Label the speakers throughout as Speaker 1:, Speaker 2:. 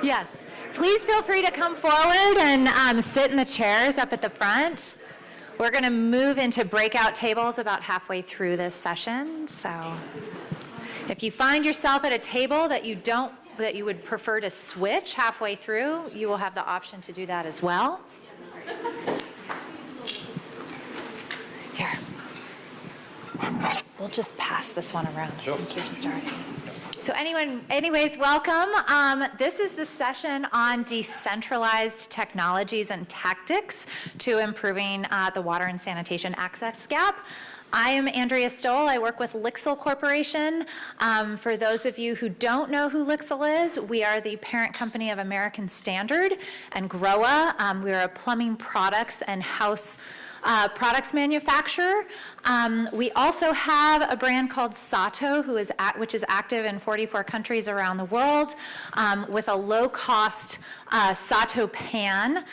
Speaker 1: Yes. Please feel free to come forward and sit in the chairs up at the front. We're going to move into breakout tables about halfway through this session. So if you find yourself at a table that you would prefer to switch halfway through, you will have the option to do that as well. Here. We'll just pass this one around. I think you're starting. So anyways, welcome. This is the session on decentralized technologies and tactics to improving the water and sanitation access gap. I am Andrea Stowell. I work with LIXIL Corporation. For those of you who don't know who LIXIL is, we are the parent company of American Standard and GROA. We are a plumbing products and house products manufacturer. We also have a brand called Sato, which is active in 44 countries around the world, with a low-cost Sato pan.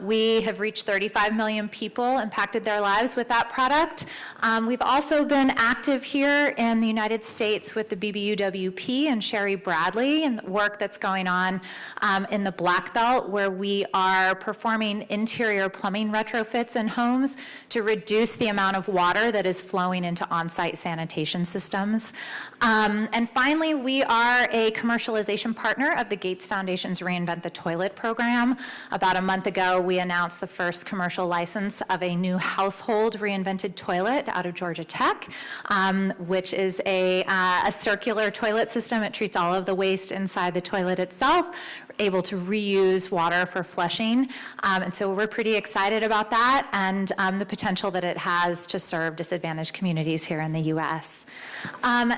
Speaker 1: We have reached 35 million people, impacted their lives with that product. We've also been active here in the United States with the BBUWP and Sherry Bradley and the work that's going on in the Black Belt, where we are performing interior plumbing retrofits in homes to reduce the amount of water that is flowing into on-site sanitation systems. And finally, we are a commercialization partner of the Gates Foundation's Reinvent the Toilet program. About a month ago, we announced the first commercial license of a new household reinvented toilet out of Georgia Tech, which is a circular toilet system. It treats all of the waste inside the toilet itself, able to reuse water for flushing. And so we're pretty excited about that and the potential that it has to serve disadvantaged communities here in the US.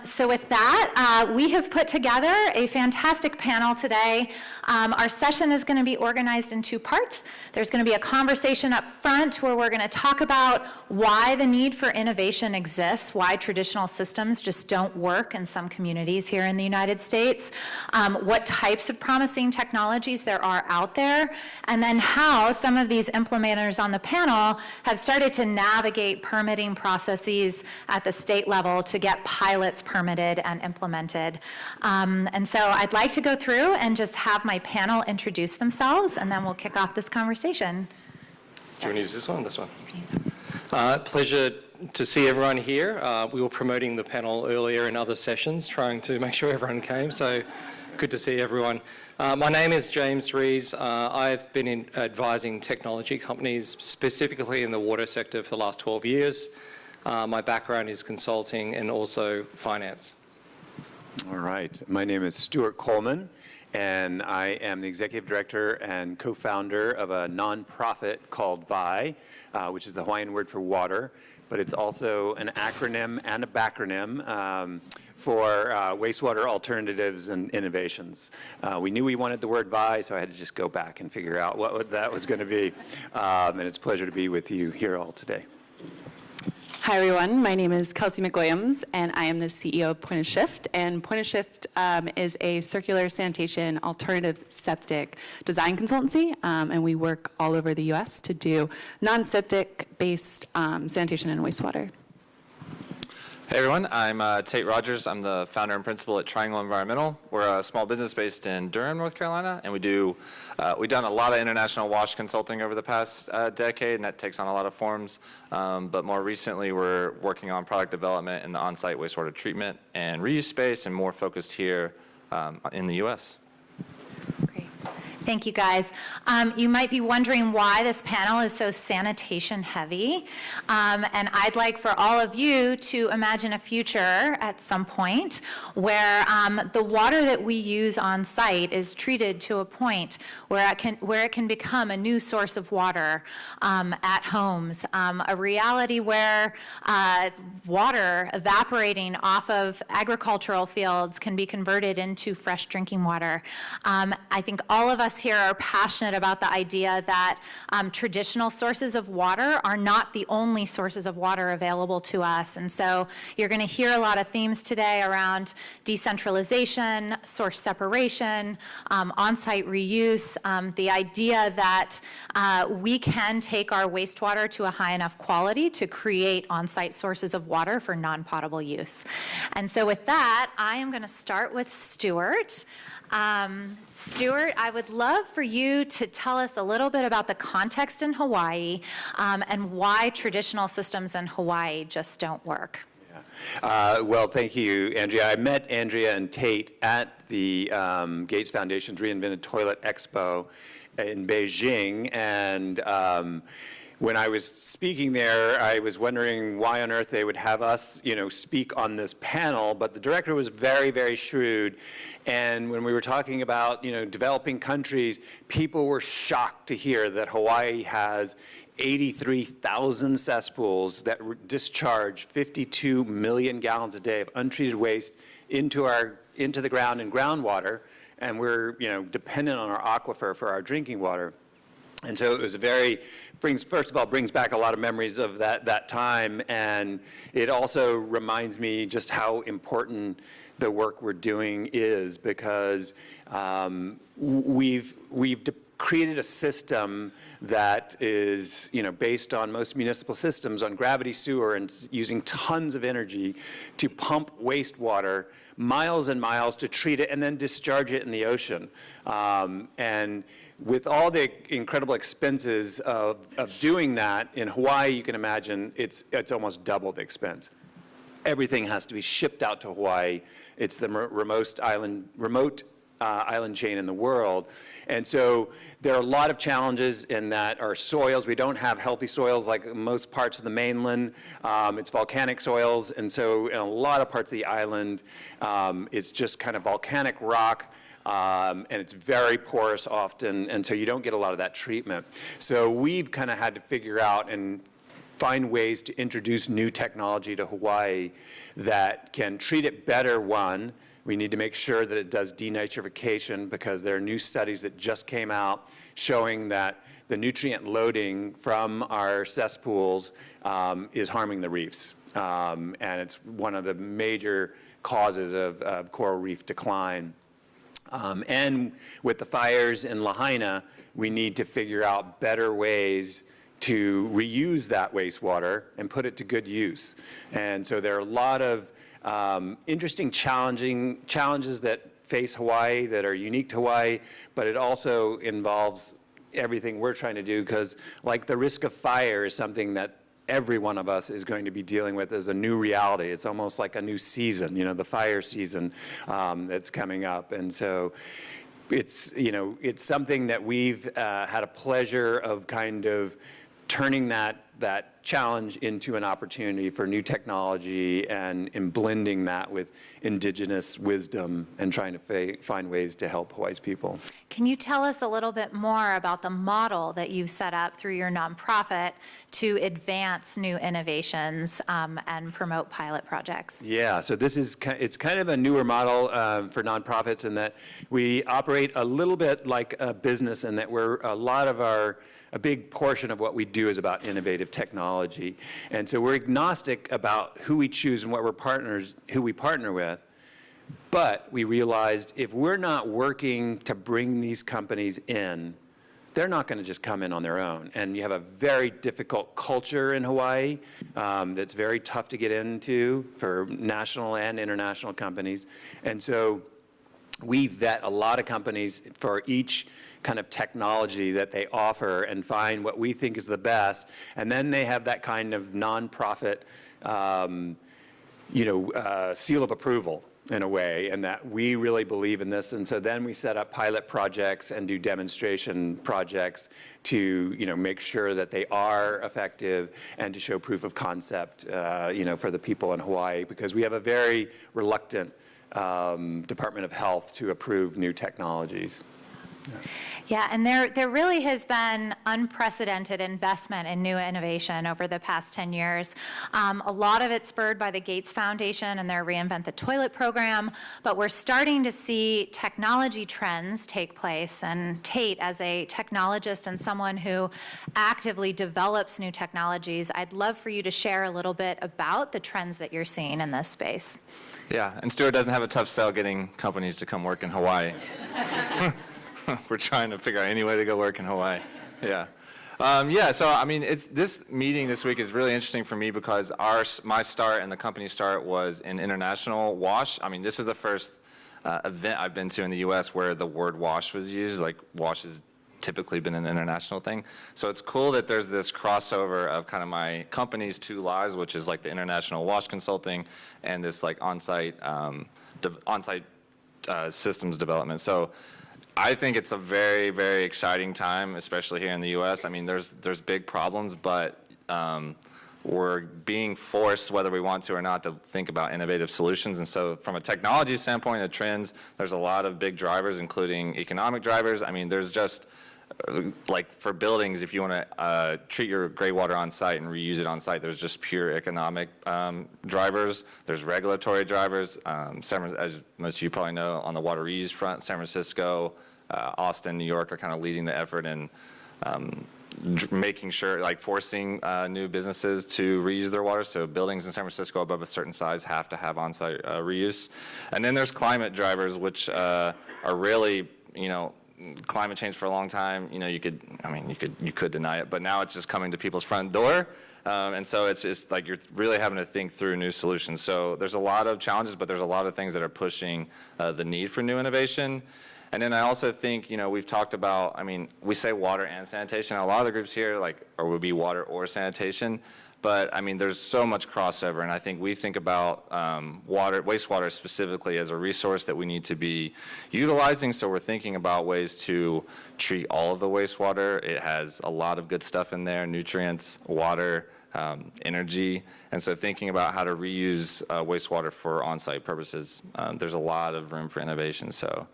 Speaker 1: So with that, we have put together a fantastic panel today. Our session is going to be organized in two parts. There's going to be a conversation up front where we're going to talk about why the need for innovation exists, why traditional systems just don't work in some communities here in the United States, what types of promising technologies there are out there, and then how some of these implementers on the panel have started to navigate permitting processes at the state level to get pilots permitted and implemented. And so I'd like to go through and just have my panel introduce themselves, and then we'll kick off this conversation.
Speaker 2: Do you want to use this one? This one. Pleasure to see everyone here. We were promoting the panel earlier in other sessions, trying to make sure everyone came, so good to see everyone. My name is James Rees. I've been advising technology companies, specifically in the water sector, for the last 12 years. My background is consulting and also finance.
Speaker 3: All right. My name is Stuart Coleman, and I am the executive director and co-founder of a nonprofit called VI, which is the Hawaiian word for water, but it's also an acronym and a backronym for wastewater alternatives and innovations. We knew we wanted the word VI, so I had to just go back and figure out what that was going to be. And it's a pleasure to be with you here all today.
Speaker 4: Hi, everyone. My name is Kelsey McWilliams, and I am the CEO of Point of Shift. And Point of Shift is a circular sanitation alternative septic design consultancy, and we work all over the U.S. to do non-septic-based sanitation and wastewater.
Speaker 5: Hey everyone, I'm Tate Rodgers. I'm the founder and principal at Triangle Environmental. We're a small business based in Durham, North Carolina, and we've done a lot of international wash consulting over the past decade, and that takes on a lot of forms. But more recently, we're working on product development in the on-site wastewater treatment and reuse space, and more focused here in the U.S.
Speaker 1: Great. Thank you, guys. You might be wondering why this panel is so sanitation heavy. And I'd like for all of you to imagine a future at some point where the water that we use on site is treated to a point where it can become a new source of water at homes. A reality where water evaporating off of agricultural fields can be converted into fresh drinking water. I think all of us here are passionate about the idea that traditional sources of water are not the only sources of water available to us. And so you're going to hear a lot of themes today around decentralization, source separation, on-site reuse, the idea that we can take our wastewater to a high enough quality to create on-site sources of water for non-potable use. And so with that, I am going to start with Stuart. Stuart, I would love for you to tell us a little bit about the context in Hawaii and why traditional systems in Hawaii just don't work.
Speaker 3: Well, thank you, Andrea. I met Andrea and Tate at the Gates Foundation's Reinvented Toilet Expo in Beijing, and when I was speaking there, I was wondering why on earth they would have us, speak on this panel, but the director was very, very shrewd. And when we were talking about, developing countries, people were shocked to hear that Hawaii has 83,000 cesspools that discharge 52 million gallons a day of untreated waste into the ground and groundwater, and we're, dependent on our aquifer for our drinking water. And so it was first of all, brings back a lot of memories of that time, and it also reminds me just how important the work we're doing is, because we've created a system that is, based on most municipal systems on gravity sewer and using tons of energy to pump wastewater miles and miles to treat it and then discharge it in the ocean. And with all the incredible expenses of doing that in Hawaii, you can imagine it's almost double the expense. Everything has to be shipped out to Hawaii. It's the remote island chain in the world. And so there are a lot of challenges in that our soils, we don't have healthy soils like most parts of the mainland. It's volcanic soils. And so in a lot of parts of the island, it's just kind of volcanic rock. And it's very porous often, and so you don't get a lot of that treatment. So we've kind of had to figure out and find ways to introduce new technology to Hawaii that can treat it better. One, we need to make sure that it does denitrification, because there are new studies that just came out showing that the nutrient loading from our cesspools is harming the reefs. And it's one of the major causes of coral reef decline. And with the fires in Lahaina, we need to figure out better ways to reuse that wastewater and put it to good use. And so there are a lot of interesting challenges that face Hawaii that are unique to Hawaii, but it also involves everything we're trying to do, because like the risk of fire is something that every one of us is going to be dealing with as a new reality. It's almost like a new season, the fire season that's coming up. And so it's something that we've had a pleasure of kind of turning that challenge into an opportunity for new technology and in blending that with indigenous wisdom and trying to find ways to help Hawaii's people.
Speaker 1: Can you tell us a little bit more about the model that you've set up through your nonprofit to advance new innovations and promote pilot projects?
Speaker 3: Yeah, so it's kind of a newer model for nonprofits in that we operate a little bit like a business, in that a big portion of what we do is about innovative technology. And so we're agnostic about who we choose and who we partner with. But we realized if we're not working to bring these companies in, they're not going to just come in on their own. And you have a very difficult culture in Hawaii that's very tough to get into for national and international companies. And so we vet a lot of companies for each kind of technology that they offer and find what we think is the best. And then they have that kind of nonprofit, seal of approval in a way, and that we really believe in this. And so then we set up pilot projects and do demonstration projects to, make sure that they are effective and to show proof of concept, for the people in Hawaii, because we have a very reluctant Department of Health to approve new technologies.
Speaker 1: Yeah, and there really has been unprecedented investment in new innovation over the past 10 years. A lot of it spurred by the Gates Foundation and their Reinvent the Toilet program, but we're starting to see technology trends take place. And Tate, as a technologist and someone who actively develops new technologies, I'd love for you to share a little bit about the trends that you're seeing in this space.
Speaker 5: Yeah, and Stuart doesn't have a tough sell getting companies to come work in Hawaii. We're trying to figure out any way to go work in Hawaii. Yeah. This meeting this week is really interesting for me because my start and the company start was in international wash. This is the first event I've been to in the U.S. where the word wash was used. Like wash has typically been an international thing. So it's cool that there's this crossover of kind of my company's two lives, which is like the international wash consulting and this like on-site systems development. So I think it's a very, very exciting time, especially here in the U.S. I mean, there's big problems, but we're being forced, whether we want to or not, to think about innovative solutions. And so from a technology standpoint of trends, there's a lot of big drivers, including economic drivers. I mean, there's just, like for buildings, if you want to treat your gray water on site and reuse it on site, there's just pure economic drivers. There's regulatory drivers. As most of you probably know, on the water reuse front, San Francisco, Austin, New York are kind of leading the effort in making sure, like forcing new businesses to reuse their water. So buildings in San Francisco above a certain size have to have on-site reuse. And then there's climate drivers, which are really, climate change for a long time. You could deny it, but now it's just coming to people's front door. And so it's just like you're really having to think through new solutions. So there's a lot of challenges, but there's a lot of things that are pushing the need for new innovation. And then I also think, we've talked about, we say water and sanitation. A lot of the groups here would be water or sanitation. But there's so much crossover, and I think we think about wastewater specifically as a resource that we need to be utilizing. So we're thinking about ways to treat all of the wastewater. It has a lot of good stuff in there: nutrients, water, energy. And so thinking about how to reuse wastewater for on-site purposes, there's a lot of room for innovation. So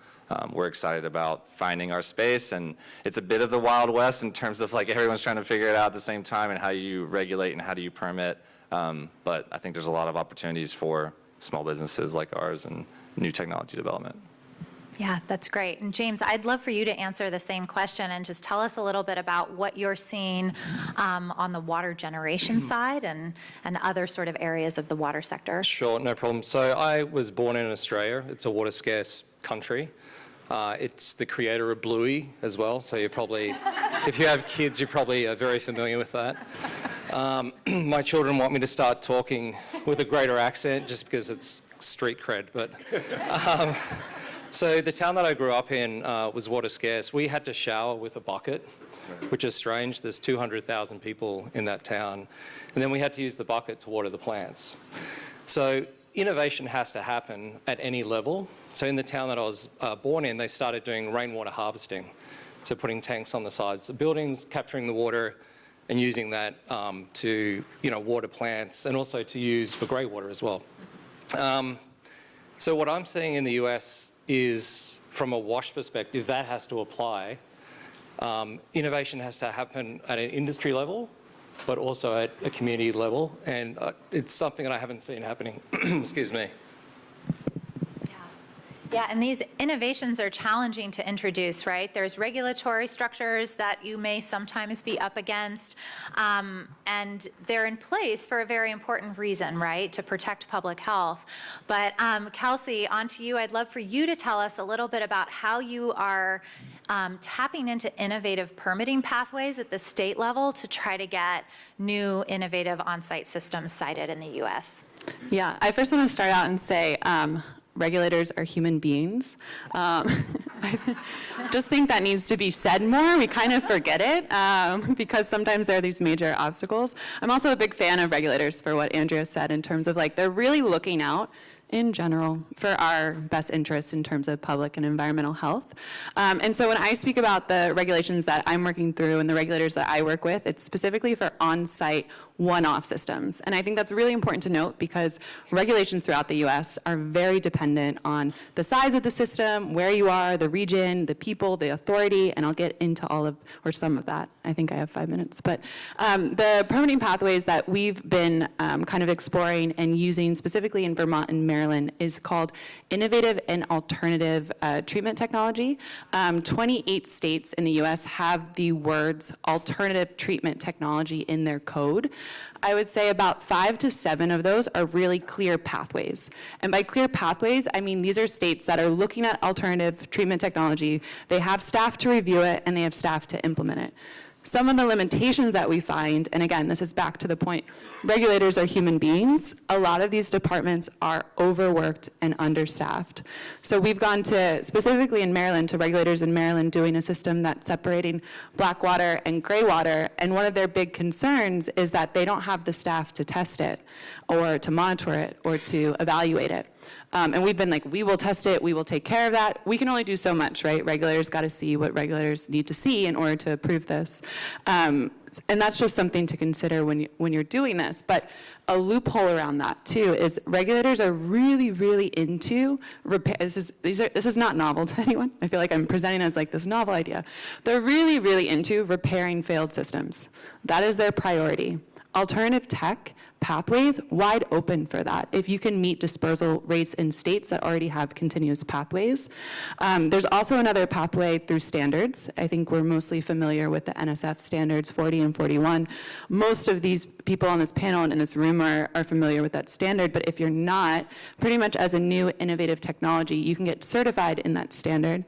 Speaker 5: we're excited about finding our space, and it's a bit of the Wild West in terms of everyone's trying to figure it out at the same time and how you regulate and how do you permit. But I think there's a lot of opportunities for small businesses like ours and new technology development.
Speaker 1: Yeah, that's great. And James, I'd love for you to answer the same question and just tell us a little bit about what you're seeing on the water generation side and other sort of areas of the water sector.
Speaker 2: Sure, no problem. So I was born in Australia. It's a water scarce country. It's the creator of Bluey as well, so you're probably, if you have kids, you're probably very familiar with that. My children want me to start talking with a greater accent just because it's street cred, but so the town that I grew up in was water scarce. We had to shower with a bucket, which is strange. There's 200,000 people in that town, and then we had to use the bucket to water the plants. So innovation has to happen at any level. So in the town that I was born in, they started doing rainwater harvesting. So putting tanks on the sides of buildings, capturing the water and using that to water plants and also to use for grey water as well. So what I'm seeing in the US is, from a wash perspective, that has to apply. Innovation has to happen at an industry level, but also at a community level, and it's something that I haven't seen happening. Excuse me.
Speaker 1: Yeah, and these innovations are challenging to introduce, right? There's regulatory structures that you may sometimes be up against, and they're in place for a very important reason, right? To protect public health. But Kelsey, on to you. I'd love for you to tell us a little bit about how you are tapping into innovative permitting pathways at the state level to try to get new innovative on-site systems cited in the U.S.
Speaker 4: Yeah, I first want to start out and say, regulators are human beings. I just think that needs to be said more. We kind of forget it because sometimes there are these major obstacles. I'm also a big fan of regulators for what Andrea said in terms of they're really looking out in general for our best interests in terms of public and environmental health. And so when I speak about the regulations that I'm working through and the regulators that I work with, it's specifically for on-site one-off systems. And I think that's really important to note because regulations throughout the US are very dependent on the size of the system, where you are, the region, the people, the authority, and I'll get into all of, or some of that. I think I have 5 minutes. But the permitting pathways that we've been kind of exploring and using specifically in Vermont and Maryland is called innovative and alternative treatment technology. 28 states in the US have the words alternative treatment technology in their code. I would say about 5 to 7 of those are really clear pathways. And by clear pathways, I mean these are states that are looking at alternative treatment technology. They have staff to review it, and they have staff to implement it. some of the limitations that we find, and again, this is back to the point, regulators are human beings. A lot of these departments are overworked and understaffed. So we've gone to, specifically in Maryland, to regulators in Maryland doing a system that's separating black water and gray water, and one of their big concerns is that they don't have the staff to test it, or to monitor it, or to evaluate it. And we've been like, we will test it, we will take care of that. We can only do so much, right? Regulators got to see what regulators need to see in order to approve this. And that's just something to consider when you're doing this. But a loophole around that too is regulators are really, really into repair. This is not novel to anyone. I feel like I'm presenting as like this novel idea. They're really, really into repairing failed systems. That is their priority. Alternative tech pathways, wide open for that. If you can meet disposal rates in states that already have continuous pathways. There's also another pathway through standards. I think we're mostly familiar with the NSF standards 40 and 41. Most of these people on this panel and in this room are familiar with that standard, but if you're not, pretty much as a new innovative technology, you can get certified in that standard.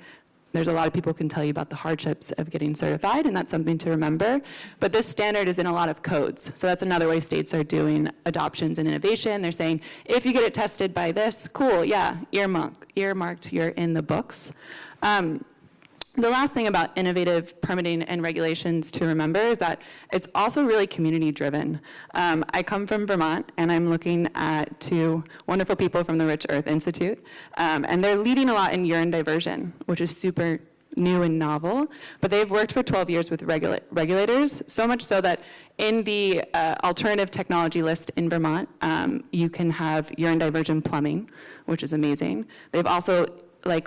Speaker 4: There's a lot of people who can tell you about the hardships of getting certified, and that's something to remember. But this standard is in a lot of codes. So that's another way states are doing adoptions and innovation. They're saying, if you get it tested by this, cool, yeah, earmarked, you're in the books. The last thing about innovative permitting and regulations to remember is that it's also really community driven. I come from Vermont, and I'm looking at two wonderful people from the Rich Earth Institute, and they're leading a lot in urine diversion, which is super new and novel, but they've worked for 12 years with regulators, so much so that in the alternative technology list in Vermont, you can have urine diversion plumbing, which is amazing. They've also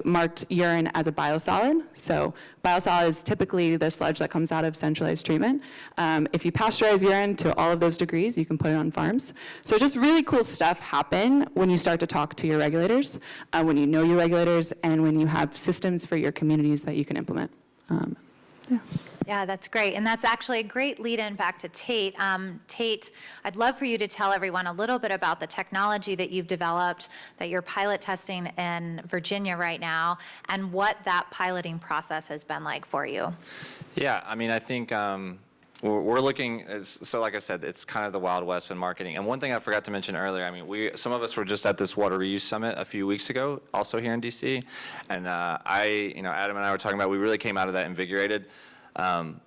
Speaker 4: marked urine as a biosolid. So biosolid is typically the sludge that comes out of centralized treatment. If you pasteurize urine to all of those degrees, you can put it on farms. So just really cool stuff happen when you start to talk to your regulators, when you know your regulators, and when you have systems for your communities that you can implement. Yeah.
Speaker 1: Yeah, that's great. And that's actually a great lead-in back to Tate. Tate, I'd love for you to tell everyone a little bit about the technology that you've developed, that you're pilot testing in Virginia right now, and what that piloting process has been like for you.
Speaker 5: Yeah, I mean, I think we're looking, so like I said, it's kind of the Wild West in marketing. And one thing I forgot to mention earlier, I mean, some of us were just at this water reuse summit a few weeks ago, also here in DC. And Adam and I were talking about, we really came out of that invigorated. And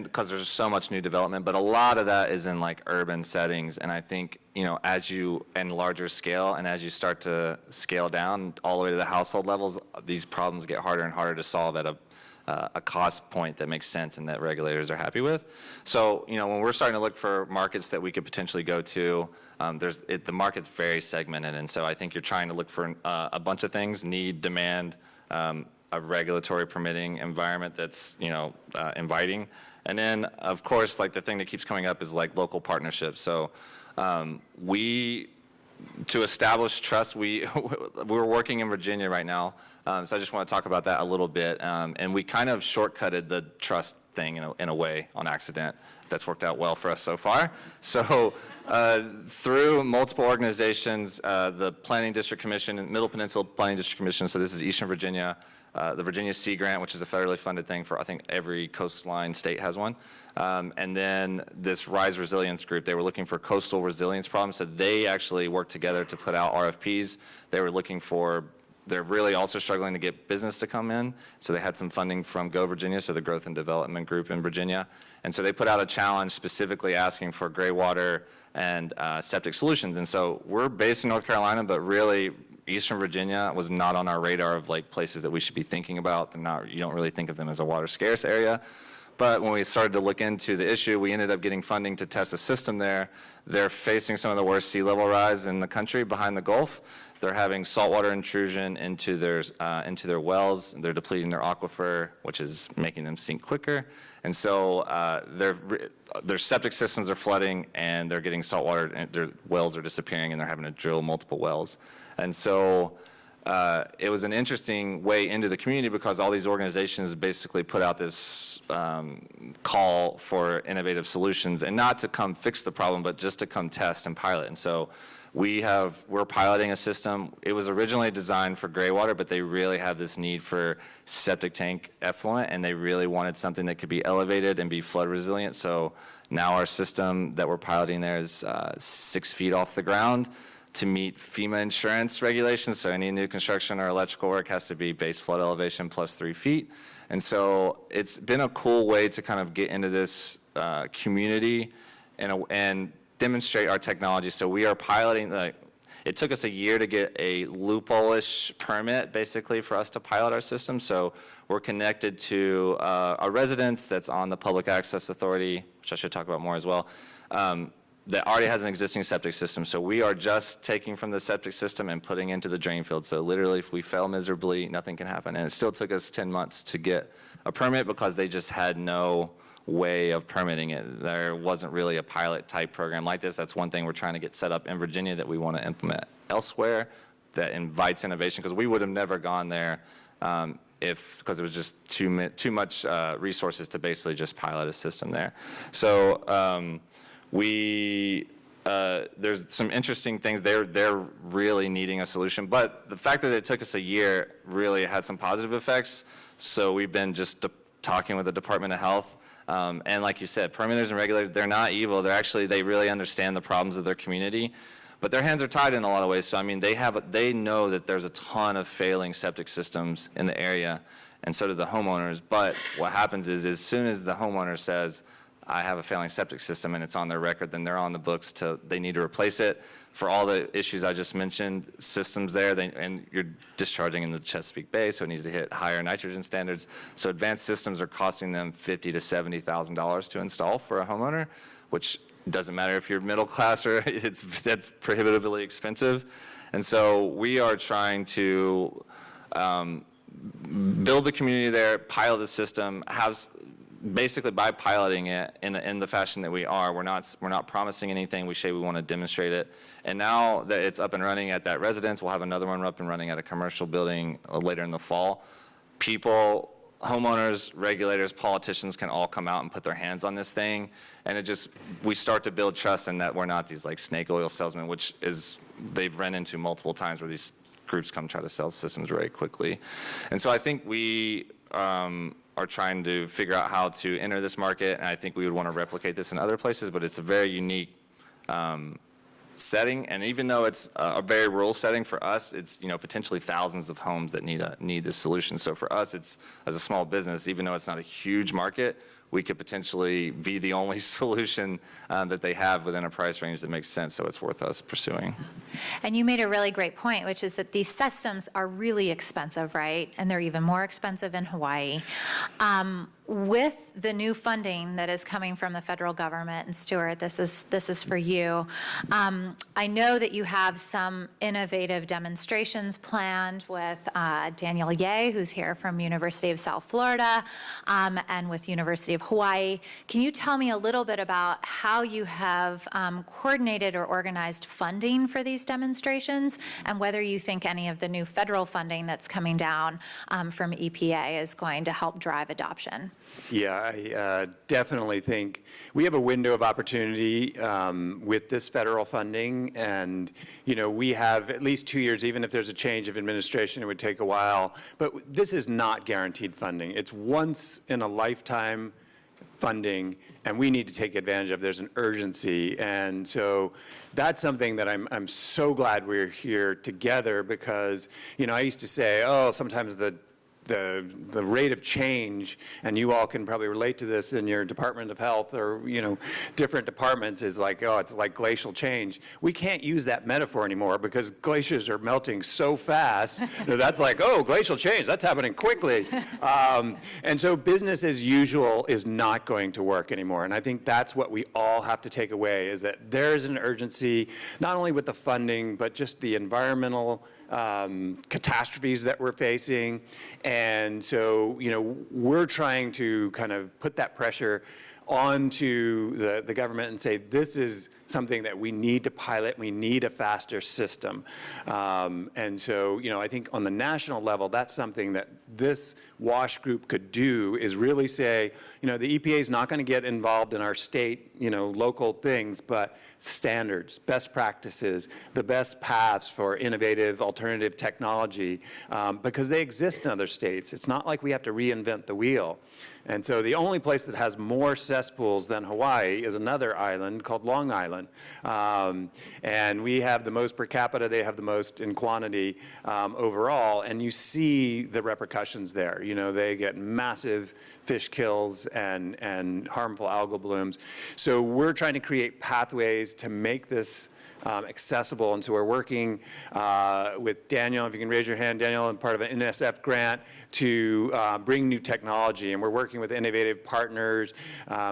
Speaker 5: because there's so much new development, but a lot of that is in like urban settings. And I think, as you, and larger scale, and as you start to scale down all the way to the household levels, these problems get harder and harder to solve at a cost point that makes sense and that regulators are happy with. So, when we're starting to look for markets that we could potentially go to, the market's very segmented. And so I think you're trying to look for a bunch of things: need, demand, a regulatory permitting environment that's, inviting. And then, of course, like the thing that keeps coming up is like local partnerships. So to establish trust, we're working in Virginia right now. So I just want to talk about that a little bit. And we kind of shortcutted the trust thing in a way on accident. That's worked out well for us so far. So through multiple organizations, the Planning District Commission, Middle Peninsula Planning District Commission, so this is Eastern Virginia, the Virginia Sea Grant, which is a federally funded thing for, I think, every coastline state has one. And then this Rise Resilience group, they were looking for coastal resilience problems. So they actually worked together to put out RFPs. They were looking for, they're really also struggling to get business to come in. So they had some funding from Go Virginia, so the Growth and Development Group in Virginia. And so they put out a challenge specifically asking for gray water and septic solutions. And so we're based in North Carolina, but really Eastern Virginia was not on our radar of like places that we should be thinking about. You don't really think of them as a water scarce area. But when we started to look into the issue, we ended up getting funding to test a system there. They're facing some of the worst sea level rise in the country behind the Gulf. They're having saltwater intrusion into their wells. They're depleting their aquifer, which is making them sink quicker. And so their septic systems are flooding, and they're getting saltwater, and their wells are disappearing, and they're having to drill multiple wells. And so it was an interesting way into the community because all these organizations basically put out this call for innovative solutions, and not to come fix the problem, but just to come test and pilot. And so we're piloting a system. It was originally designed for gray water, but they really have this need for septic tank effluent, and they really wanted something that could be elevated and be flood resilient. So now our system that we're piloting there is 6 feet off the ground to meet FEMA insurance regulations. So any new construction or electrical work has to be base flood elevation plus 3 feet. And so it's been a cool way to kind of get into this community and demonstrate our technology. So we are piloting, it took us a year to get a loophole-ish permit basically for us to pilot our system. So we're connected to a residence that's on the Public Access Authority, which I should talk about more as well, that already has an existing septic system. So we are just taking from the septic system and putting into the drain field. So literally if we fail miserably, nothing can happen. And it still took us 10 months to get a permit because they just had no way of permitting it. There wasn't really a pilot type program like this. That's one thing we're trying to get set up in Virginia that we want to implement elsewhere that invites innovation, because we would have never gone there because it was just too much resources to basically just pilot a system there. So there's some interesting things. They're really needing a solution, but the fact that it took us a year really had some positive effects. So we've been just talking with the Department of Health. And like you said, permitters and regulators, they're not evil. They really understand the problems of their community, but their hands are tied in a lot of ways. So I mean, they know that there's a ton of failing septic systems in the area, and so do the homeowners. But what happens is, as soon as the homeowner says, I have a failing septic system and it's on their record, then they're on the books they need to replace it. For all the issues I just mentioned, systems there, and you're discharging in the Chesapeake Bay, so it needs to hit higher nitrogen standards. So advanced systems are costing them $50,000 to $70,000 to install for a homeowner, which doesn't matter if you're middle class or that's prohibitively expensive. And so we are trying to build the community there, pilot the system, basically by piloting it in the fashion that we are, we're not promising anything. We say we want to demonstrate it. And now that it's up and running at that residence, we'll have another one up and running at a commercial building later in the fall. People, homeowners, regulators, politicians can all come out and put their hands on this thing. And we start to build trust in that we're not these like snake oil salesmen, which they've run into multiple times where these groups come try to sell systems very quickly. And so I think we are trying to figure out how to enter this market, and I think we would want to replicate this in other places, but it's a very unique setting, and even though it's a very rural setting, for us, it's potentially thousands of homes that need this solution. So for us, it's as a small business, even though it's not a huge market, we could potentially be the only solution that they have within a price range that makes sense, so it's worth us pursuing.
Speaker 1: And you made a really great point, which is that these systems are really expensive, right? And they're even more expensive in Hawaii. With the new funding that is coming from the federal government, and Stuart, this is for you. I know that you have some innovative demonstrations planned with Daniel Ye, who's here from University of South Florida, and with University of Hawaii. Can you tell me a little bit about how you have coordinated or organized funding for these demonstrations, and whether you think any of the new federal funding that's coming down from EPA is going to help drive adoption?
Speaker 3: Yeah, I definitely think we have a window of opportunity with this federal funding, and we have at least 2 years. Even if there's a change of administration, it would take a while. But this is not guaranteed funding. It's once in a lifetime funding, and we need to take advantage of. There's an urgency, and so that's something that I'm so glad we're here together, because I used to say, oh, sometimes the rate of change, and you all can probably relate to this in your Department of Health or different departments, is like, oh, it's like glacial change. We can't use that metaphor anymore because glaciers are melting so fast. That's like, oh, glacial change, that's happening quickly. And so business as usual is not going to work anymore. And I think that's what we all have to take away, is that there's an urgency, not only with the funding, but just the environmental catastrophes that we're facing. And so, we're trying to kind of put that pressure onto the government and say, this is something that we need to pilot, we need a faster system. And so, I think on the national level, that's something that this WASH group could do, is really say, the EPA is not going to get involved in our state, local things, but standards, best practices, the best paths for innovative alternative technology, because they exist in other states. It's not like we have to reinvent the wheel. And so the only place that has more cesspools than Hawaii is another island called Long Island. And we have the most per capita, they have the most in quantity overall, and you see the repercussions there. They get massive fish kills and harmful algal blooms. So we're trying to create pathways to make this accessible, and so we're working with Daniel, if you can raise your hand, Daniel, and part of an NSF grant to bring new technology, and we're working with innovative partners.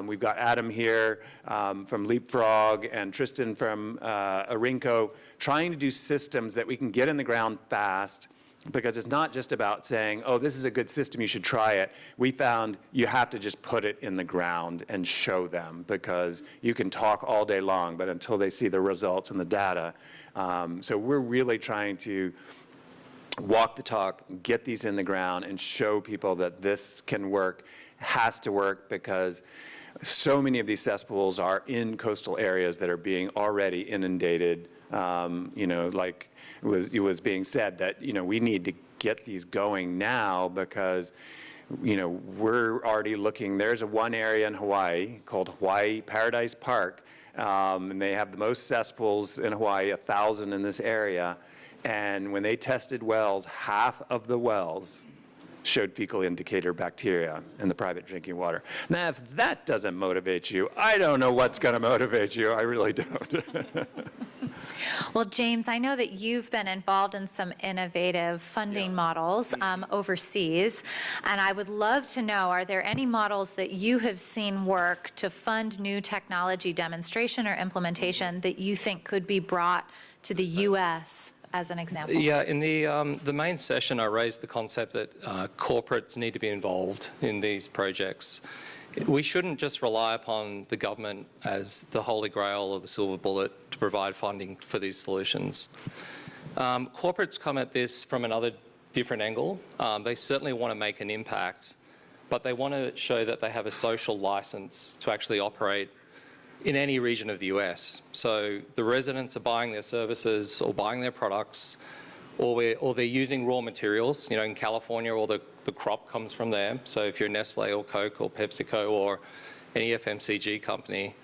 Speaker 3: We've got Adam here from Leapfrog and Tristan from Arinco, trying to do systems that we can get in the ground fast, because it's not just about saying, oh, this is a good system, you should try it. We found you have to just put it in the ground and show them, because you can talk all day long, but until they see the results and the data. So we're really trying to walk the talk, get these in the ground, and show people that this can work, has to work, because so many of these cesspools are in coastal areas that are being already inundated. Like it was being said that, we need to get these going now, because, we're already looking. There's one area in Hawaii called Hawaii Paradise Park, and they have the most cesspools in Hawaii, 1,000 in this area. And when they tested wells, half of the wells showed fecal indicator bacteria in the private drinking water. Now, if that doesn't motivate you, I don't know what's going to motivate you. I really don't.
Speaker 1: Well, James, I know that you've been involved in some innovative funding models overseas, and I would love to know, are there any models that you have seen work to fund new technology demonstration or implementation that you think could be brought to the U.S. as an example?
Speaker 2: Yeah, in the main session, I raised the concept that corporates need to be involved in these projects. We shouldn't just rely upon the government as the holy grail or the silver bullet to provide funding for these solutions. Corporates come at this from another different angle. They certainly want to make an impact, but they want to show that they have a social license to actually operate in any region of the US. So the residents are buying their services or buying their products, or they're using raw materials. In California, all the crop comes from there. So if you're Nestle or Coke or PepsiCo or any FMCG company,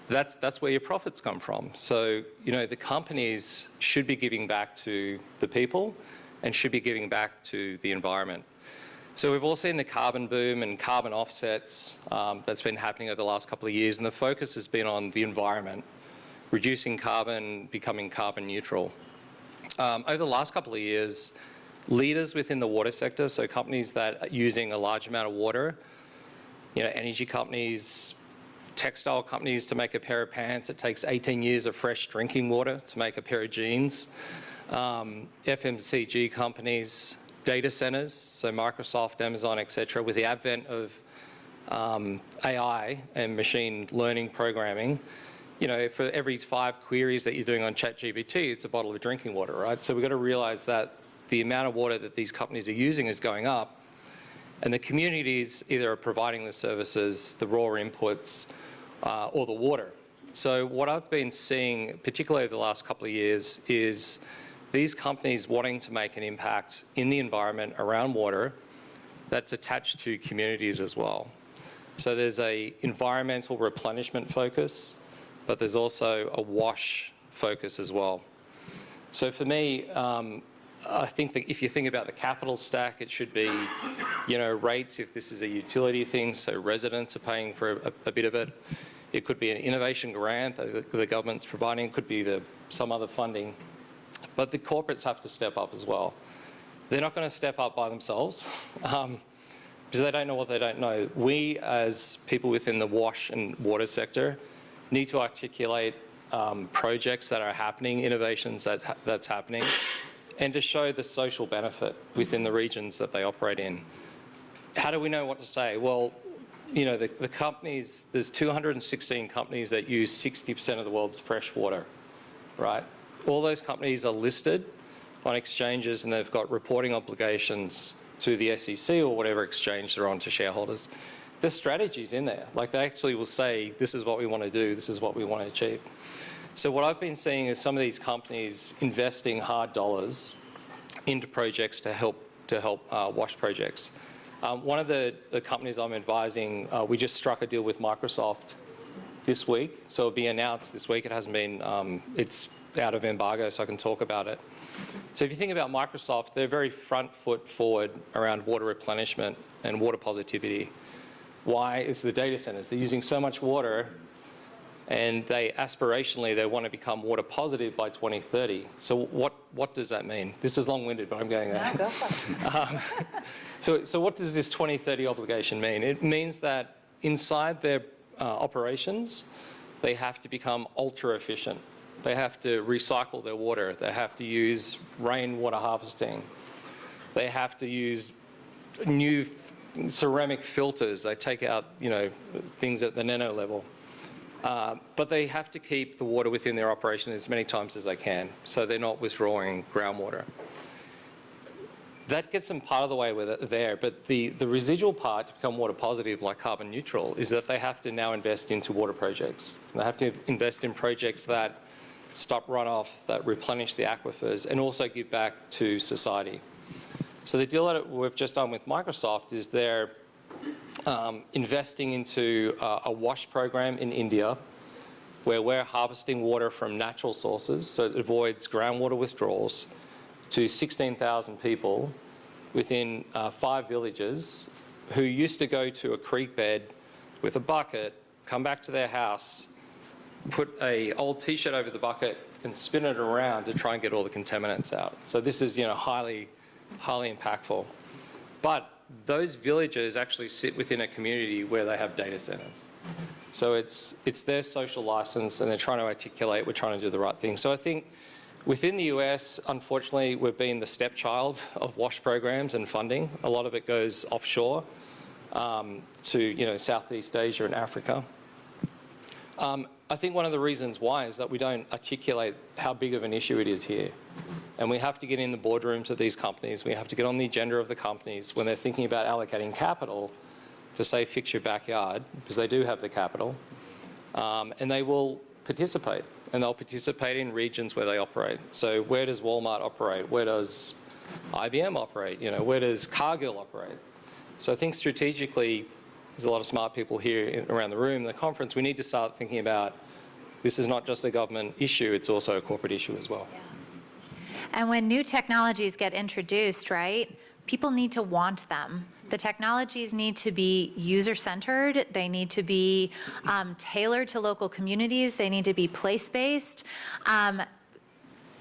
Speaker 2: that's where your profits come from. So, the companies should be giving back to the people and should be giving back to the environment. So we've all seen the carbon boom and carbon offsets that's been happening over the last couple of years, and the focus has been on the environment, reducing carbon, becoming carbon neutral. Over the last couple of years, leaders within the water sector, so companies that are using a large amount of water, energy companies, textile companies, to make a pair of pants, it takes 18 years of fresh drinking water to make a pair of jeans. FMCG companies, data centers, so Microsoft, Amazon, etc. With the advent of AI and machine learning programming, for every 5 queries that you're doing on ChatGPT, it's a bottle of drinking water, right? So we've got to realize that the amount of water that these companies are using is going up, and the communities either are providing the services, the raw inputs, or the water. So what I've been seeing, particularly over the last couple of years, is these companies wanting to make an impact in the environment around water that's attached to communities as well. So there's a environmental replenishment focus, but there's also a wash focus as well. So for me, I think that if you think about the capital stack, it should be, rates if this is a utility thing, so residents are paying for a bit of it. It could be an innovation grant that the government's providing, it could be some other funding. But the corporates have to step up as well. They're not going to step up by themselves because they don't know what they don't know. We, as people within the wash and water sector, need to articulate projects that are happening, innovations that's happening, and to show the social benefit within the regions that they operate in. How do we know what to say? Well, the companies, there's 216 companies that use 60% of the world's fresh water, right? All those companies are listed on exchanges and they've got reporting obligations to the SEC or whatever exchange they're on to shareholders. The strategy's in there. Like they actually will say, this is what we want to do, this is what we want to achieve. So what I've been seeing is some of these companies investing hard dollars into projects to help wash projects. One of the companies I'm advising, we just struck a deal with Microsoft this week, so it'll be announced this week. It hasn't been, it's out of embargo, so I can talk about it. So if you think about Microsoft, they're very front foot forward around water replenishment and water positivity. Why? It's the data centers. They're using so much water, and aspirationally, they want to become water positive by 2030. So what does that mean? This is long-winded, but I'm going there.
Speaker 1: No, go for it.
Speaker 2: So what does this 2030 obligation mean? It means that inside their operations, they have to become ultra efficient. They have to recycle their water. They have to use rainwater harvesting. They have to use new ceramic filters. They take out, things at the nano level. But they have to keep the water within their operation as many times as they can, so they're not withdrawing groundwater. That gets them part of the way with it there, but the residual part to become water positive, like carbon neutral, is that they have to now invest into water projects. They have to invest in projects that stop runoff, that replenish the aquifers, and also give back to society. So the deal that we've just done with Microsoft is they're investing into a wash program in India where we're harvesting water from natural sources, so it avoids groundwater withdrawals, to 16,000 people within 5 villages who used to go to a creek bed with a bucket, come back to their house, put an old T-shirt over the bucket and spin it around to try and get all the contaminants out. So this is, highly impactful. But those villages actually sit within a community where they have data centers. So it's their social license, and they're trying to articulate, we're trying to do the right thing. So I think within the US, unfortunately, we've been the stepchild of WASH programs and funding. A lot of it goes offshore to Southeast Asia and Africa. I think one of the reasons why is that we don't articulate how big of an issue it is here. And we have to get in the boardrooms of these companies. We have to get on the agenda of the companies when they're thinking about allocating capital to say, fix your backyard, because they do have the capital. And they will participate. And they'll participate in regions where they operate. So where does Walmart operate? Where does IBM operate? Where does Cargill operate? So I think strategically, there's a lot of smart people here around the room in the conference. We need to start thinking about this is not just a government issue, it's also a corporate issue as well.
Speaker 1: Yeah. And when new technologies get introduced, right, people need to want them. The technologies need to be user-centered. They need to be tailored to local communities. They need to be place-based.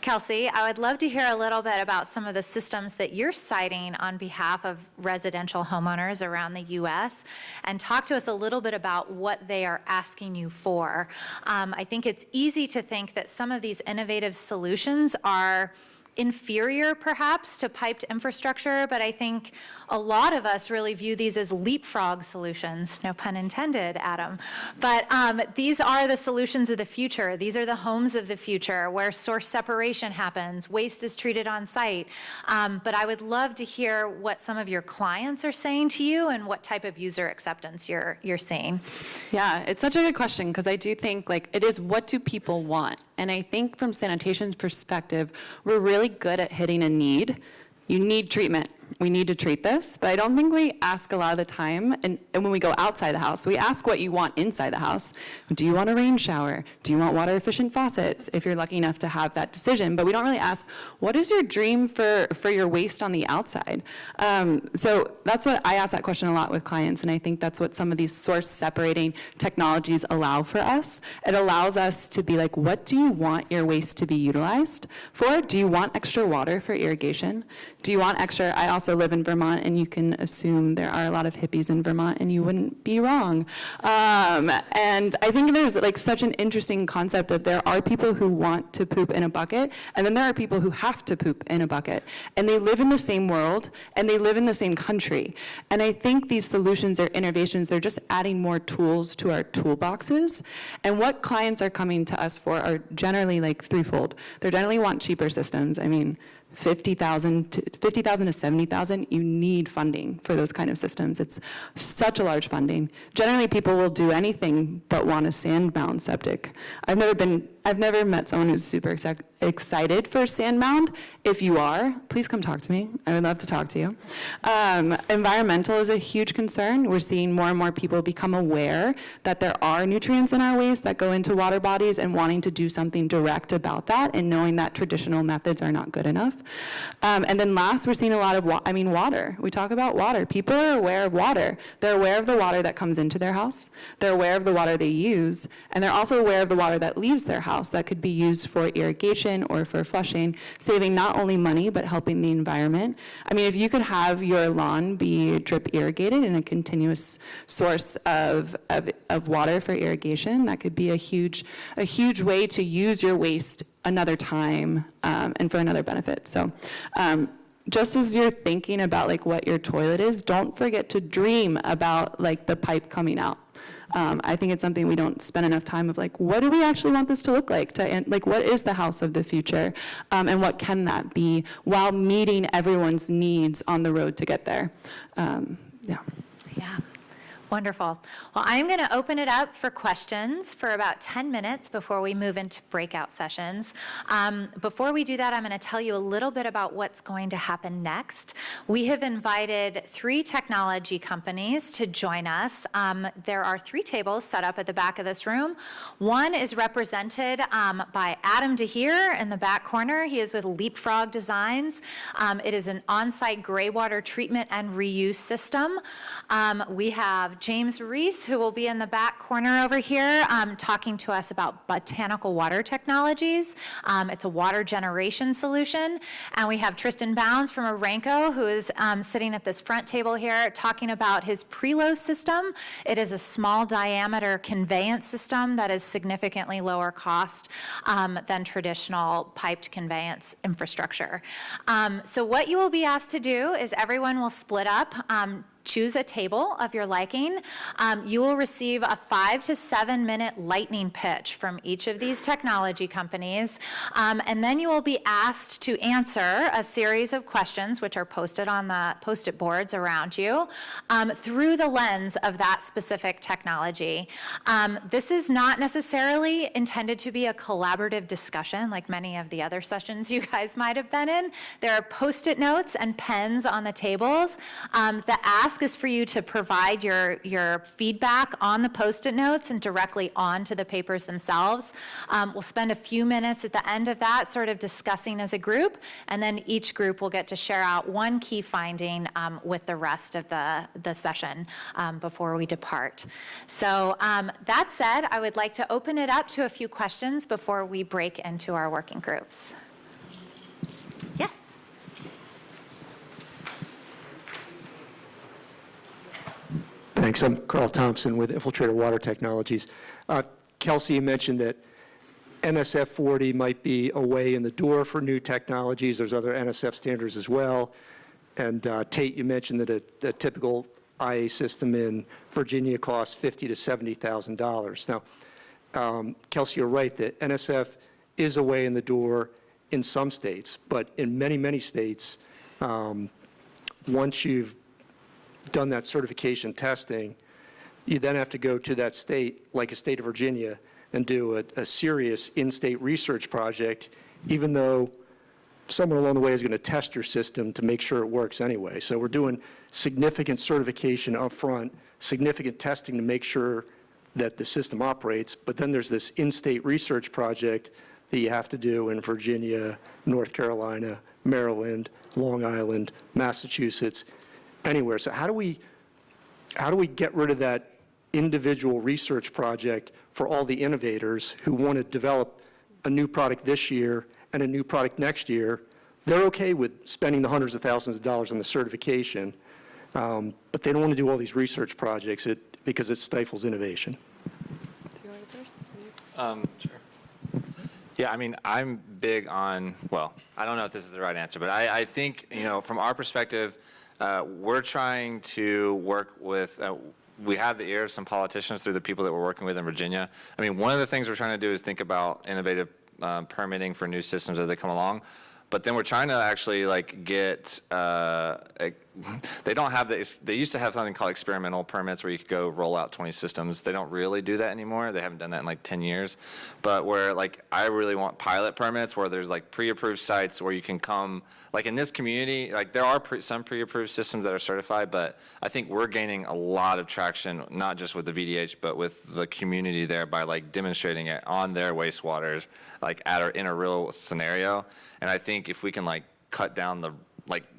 Speaker 1: Kelsey, I would love to hear a little bit about some of the systems that you're citing on behalf of residential homeowners around the U.S. and talk to us a little bit about what they are asking you for. I think it's easy to think that some of these innovative solutions are inferior perhaps to piped infrastructure, but I think a lot of us really view these as leapfrog solutions, no pun intended, Adam. But these are the solutions of the future. These are the homes of the future where source separation happens, waste is treated on site. But I would love to hear what some of your clients are saying to you and what type of user acceptance you're seeing.
Speaker 4: Yeah, it's such a good question because I do think it is what do people want? And I think from sanitation's perspective, we're really good at hitting a need. You need treatment. We need to treat this, but I don't think we ask a lot of the time, and when we go outside the house, we ask what you want inside the house. Do you want a rain shower? Do you want water-efficient faucets, if you're lucky enough to have that decision? But we don't really ask, what is your dream for your waste on the outside? So that's what I ask that question a lot with clients, and I think that's what some of these source-separating technologies allow for us. It allows us to be like, what do you want your waste to be utilized for? Do you want extra water for irrigation? Do you want extra, I also also live in Vermont, and you can assume there are a lot of hippies in Vermont, and you wouldn't be wrong. And I think there's like such an interesting concept of there are people who want to poop in a bucket, and then there are people who have to poop in a bucket. And they live in the same world, and they live in the same country. And I think these solutions or innovations, they're just adding more tools to our toolboxes. And what clients are coming to us for are generally like threefold. They generally want cheaper systems. I mean, 50,000 to 70,000, you need funding for those kind of systems. It's such a large funding. Generally, people will do anything but want a sand mound septic. I've never met someone who's super excited for sand mound. If you are, please come talk to me. I would love to talk to you. Environmental is a huge concern. We're seeing more and more people become aware that there are nutrients in our waste that go into water bodies and wanting to do something direct about that and knowing that traditional methods are not good enough. And then last, we're seeing a lot of, water. We talk about water. People are aware of water. They're aware of the water that comes into their house. They're aware of the water they use. And they're also aware of the water that leaves their house that could be used for irrigation or for flushing, saving not only money, but helping the environment. I mean, if you could have your lawn be drip irrigated and a continuous source of water for irrigation, that could be a huge way to use your waste another time and for another benefit. So just as you're thinking about like what your toilet is, don't forget to dream about like the pipe coming out. I think it's something we don't spend enough time of like, what do we actually want this to look like? Like, what is the house of the future? And what can that be while meeting everyone's needs on the road to get there? Yeah.
Speaker 1: Wonderful. Well, I'm going to open it up for questions for about 10 minutes before we move into breakout sessions. Before we do that, I'm going to tell you a little bit about what's going to happen next. We have invited 3 technology companies to join us. There are 3 tables set up at the back of this room. One is represented by Adam DeHeer in the back corner. He is with Leapfrog Designs. It is an on-site gray water treatment and reuse system. We have James Rees, who will be in the back corner over here, talking to us about botanical water technologies. It's a water generation solution. And we have Tristan Bounds from Aranco, who is sitting at this front table here, talking about his Prelo system. It is a small diameter conveyance system that is significantly lower cost than traditional piped conveyance infrastructure. So what you will be asked to do is everyone will split up. Choose a table of your liking. You will receive a 5 to 7 minute lightning pitch from each of these technology companies. And then you will be asked to answer a series of questions, which are posted on the Post-it boards around you, through the lens of that specific technology. This is not necessarily intended to be a collaborative discussion like many of the other sessions you guys might have been in. There are Post-it notes and pens on the tables. The ask is for you to provide your feedback on the Post-it notes and directly onto the papers themselves. We'll spend a few minutes at the end of that sort of discussing as a group, and then each group will get to share out one key finding with the rest of the session before we depart. So that said, I would like to open it up to a few questions before we break into our working groups. Yes.
Speaker 6: Thanks. I'm Carl Thompson with Infiltrator Water Technologies. Kelsey, you mentioned that NSF 40 might be a way in the door for new technologies. There's other NSF standards as well. And Tate, you mentioned that a typical IA system in Virginia costs $50,000 to $70,000. Now, Kelsey, you're right that NSF is a way in the door in some states, but in many, many states, once you've done that certification testing, you then have to go to that state, like a state of Virginia, and do a serious in-state research project, even though someone along the way is going to test your system to make sure it works anyway. So we're doing significant certification up front, significant testing to make sure that the system operates, but then there's this in-state research project that you have to do in Virginia, North Carolina, Maryland, Long Island, Massachusetts, anywhere. So how do we get rid of that individual research project for all the innovators who want to develop a new product this year and a new product next year they're okay with spending the hundreds of thousands of dollars on the certification, but they don't want to do all these research projects because it stifles innovation.
Speaker 5: Sure. Yeah, I mean, I'm big on, well, I don't know if this is the right answer, but I think, from our perspective, we're trying to work with, we have the ear of some politicians through the people that we're working with in Virginia. I mean, one of the things we're trying to do is think about innovative permitting for new systems as they come along. But then we're trying to actually get, they don't have this, they used to have something called experimental permits where you could go roll out 20 systems. They don't really do that anymore. They haven't done that in like 10 years. But where I really want pilot permits where there's pre-approved sites where you can come, in this community, there are some pre-approved systems that are certified, but I think we're gaining a lot of traction, not just with the VDH, but with the community there by demonstrating it on their wastewaters, in a real scenario. And I think if we can cut down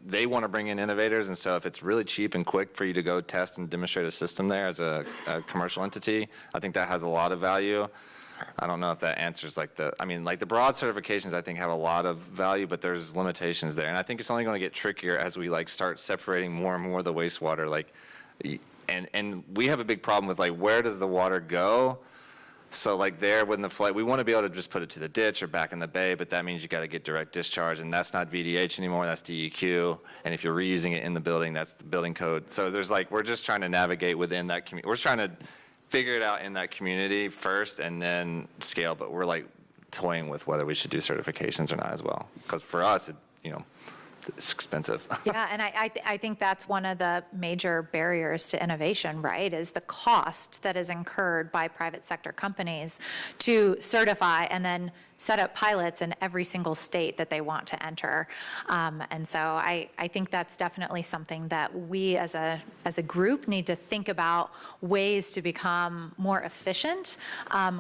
Speaker 5: they want to bring in innovators, and so if it's really cheap and quick for you to go test and demonstrate a system there as a commercial entity, I think that has a lot of value. I don't know if that answers the broad certifications I think have a lot of value, but there's limitations there. And I think it's only going to get trickier as we start separating more and more of the wastewater. And we have a big problem with where does the water go? So there when the flight, we want to be able to just put it to the ditch or back in the bay, but that means you got to get direct discharge, and that's not VDH anymore, that's DEQ. And if you're reusing it in the building, that's the building code. So there's we're just trying to navigate within that community. We're trying to figure it out in that community first and then scale, but we're toying with whether we should do certifications or not as well. Because for us, it's expensive.
Speaker 1: Yeah, and I think that's one of the major barriers to innovation, right, is the cost that is incurred by private sector companies to certify and then set up pilots in every single state that they want to enter. And so I think that's definitely something that we as a group need to think about ways to become more efficient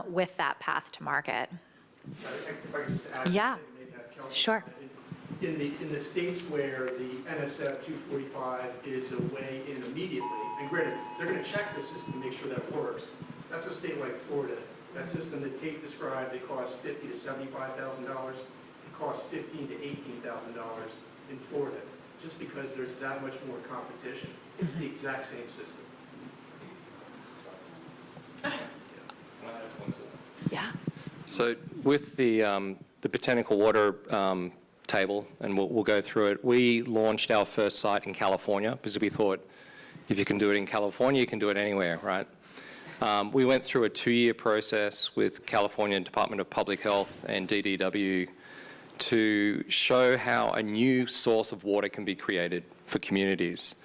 Speaker 1: with that path to market.
Speaker 6: If I could just add,
Speaker 1: Yeah.
Speaker 6: maybe have Kelsey
Speaker 1: Sure.
Speaker 6: comment. In the states where the NSF 245 is a way in immediately, and granted, they're going to check the system to make sure that works. That's a state like Florida. That system that Tate described, it costs $50,000 to $75,000. It costs $15,000 to $18,000 in Florida, just because there's that much more competition. It's the exact same system.
Speaker 1: Yeah.
Speaker 2: So with the botanical water table, and we'll go through it, we launched our first site in California because we thought if you can do it in California, you can do it anywhere, right? We went through a 2-year process with California Department of Public Health and DDW to show how a new source of water can be created for communities.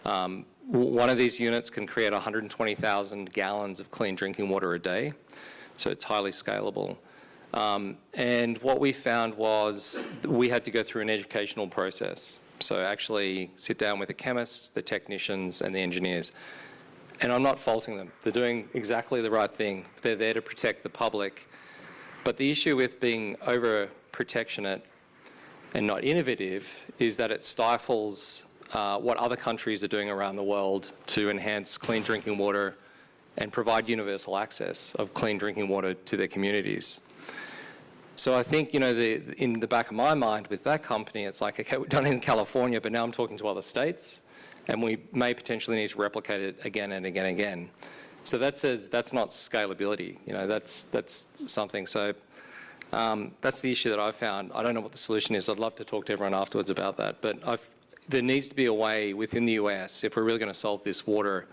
Speaker 2: One of these units can create 120,000 gallons of clean drinking water a day, so it's highly scalable. And what we found was we had to go through an educational process. So actually sit down with the chemists, the technicians, and the engineers. And I'm not faulting them. They're doing exactly the right thing. They're there to protect the public. But the issue with being over-protectionate and not innovative is that it stifles what other countries are doing around the world to enhance clean drinking water and provide universal access of clean drinking water to their communities. So I think, in the back of my mind with that company, it's okay, we've done it in California, but now I'm talking to other states, and we may potentially need to replicate it again and again and again. So that says that's not scalability. That's something. So that's the issue that I've found. I don't know what the solution is. I'd love to talk to everyone afterwards about that. But there needs to be a way within the US, if we're really going to solve this water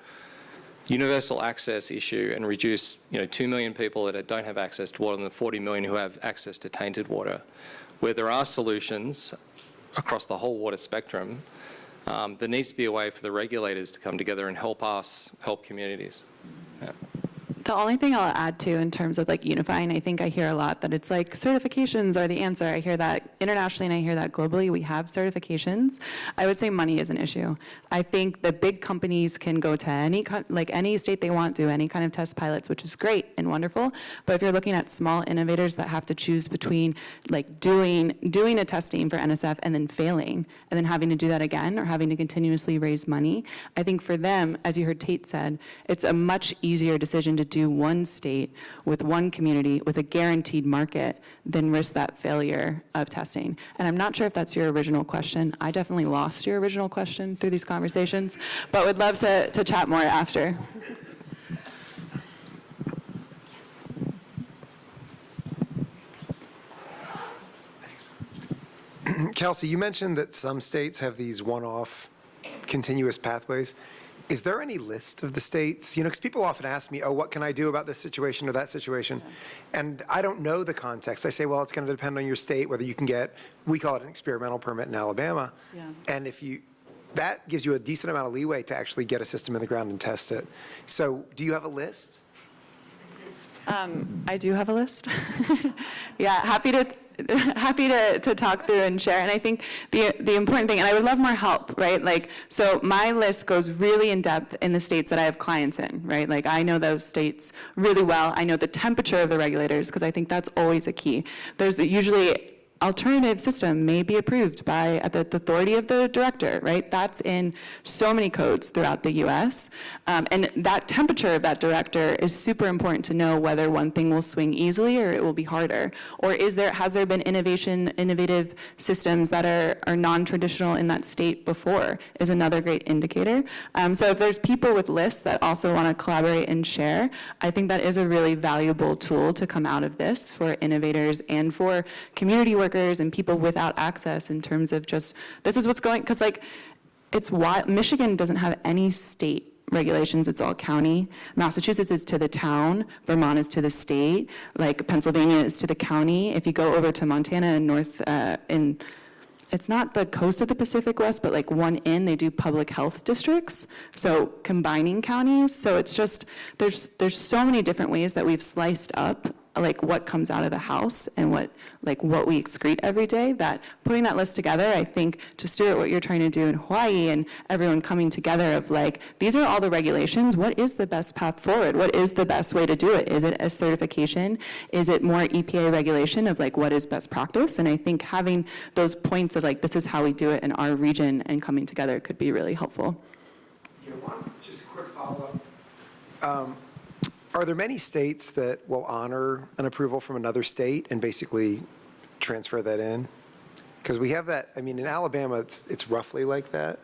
Speaker 2: universal access issue and reduce 2 million people that don't have access to water and the 40 million who have access to tainted water, where there are solutions across the whole water spectrum, there needs to be a way for the regulators to come together and help us help communities. Yeah.
Speaker 4: The only thing I'll add to in terms of unifying, I think I hear a lot that it's certifications are the answer. I hear that internationally and I hear that globally. We have certifications. I would say money is an issue. I think the big companies can go to any state they want, do any kind of test pilots, which is great and wonderful. But if you're looking at small innovators that have to choose between doing a testing for NSF and then failing and then having to do that again or having to continuously raise money, I think for them, as you heard Tate said, it's a much easier decision to do one state with one community with a guaranteed market than risk that failure of testing. And I'm not sure if that's your original question. I definitely lost your original question through these conversations, but would love to chat more after.
Speaker 7: Kelsey, you mentioned that some states have these one-off continuous pathways. Is there any list of the states? You know, because people often ask me, oh, what can I do about this situation or that situation? And I don't know the context. I say, well, it's going to depend on your state, whether you can get, we call it an experimental permit in Alabama.
Speaker 4: Yeah.
Speaker 7: And if you, that gives you a decent amount of leeway to actually get a system in the ground and test it. So do you have a list?
Speaker 4: I do have a list. Yeah, happy to talk through and share. And I think the important thing, and I would love more help, right? Like, so my list goes really in depth in the states that I have clients in, right? Like, I know those states really well. I know the temperature of the regulators, because I think that's always a key. There's usually alternative system may be approved by at the authority of the director, right? That's in so many codes throughout the US. And that temperature of that director is super important to know whether one thing will swing easily or it will be harder. Or has there been innovative systems that are non-traditional in that state before is another great indicator. So if there's people with lists that also want to collaborate and share, I think that is a really valuable tool to come out of this for innovators and for community workers and people without access in terms of just, this is what's going, because like, it's why Michigan doesn't have any state regulations, it's all county. Massachusetts is to the town, Vermont is to the state, like Pennsylvania is to the county. If you go over to Montana and it's not the coast of the Pacific West, but like they do public health districts. So combining counties. So it's just, there's so many different ways that we've sliced up like what comes out of the house and what we excrete every day, that putting that list together, I think, to Stuart, what you're trying to do in Hawaii and everyone coming together of like, these are all the regulations, what is the best path forward? What is the best way to do it? Is it a certification? Is it more EPA regulation of like what is best practice? And I think having those points of like, this is how we do it in our region and coming together could be really helpful.
Speaker 7: Just a quick follow-up. Are there many states that will honor an approval from another state and basically transfer that in? Because we have that, I mean, in Alabama, it's roughly like that.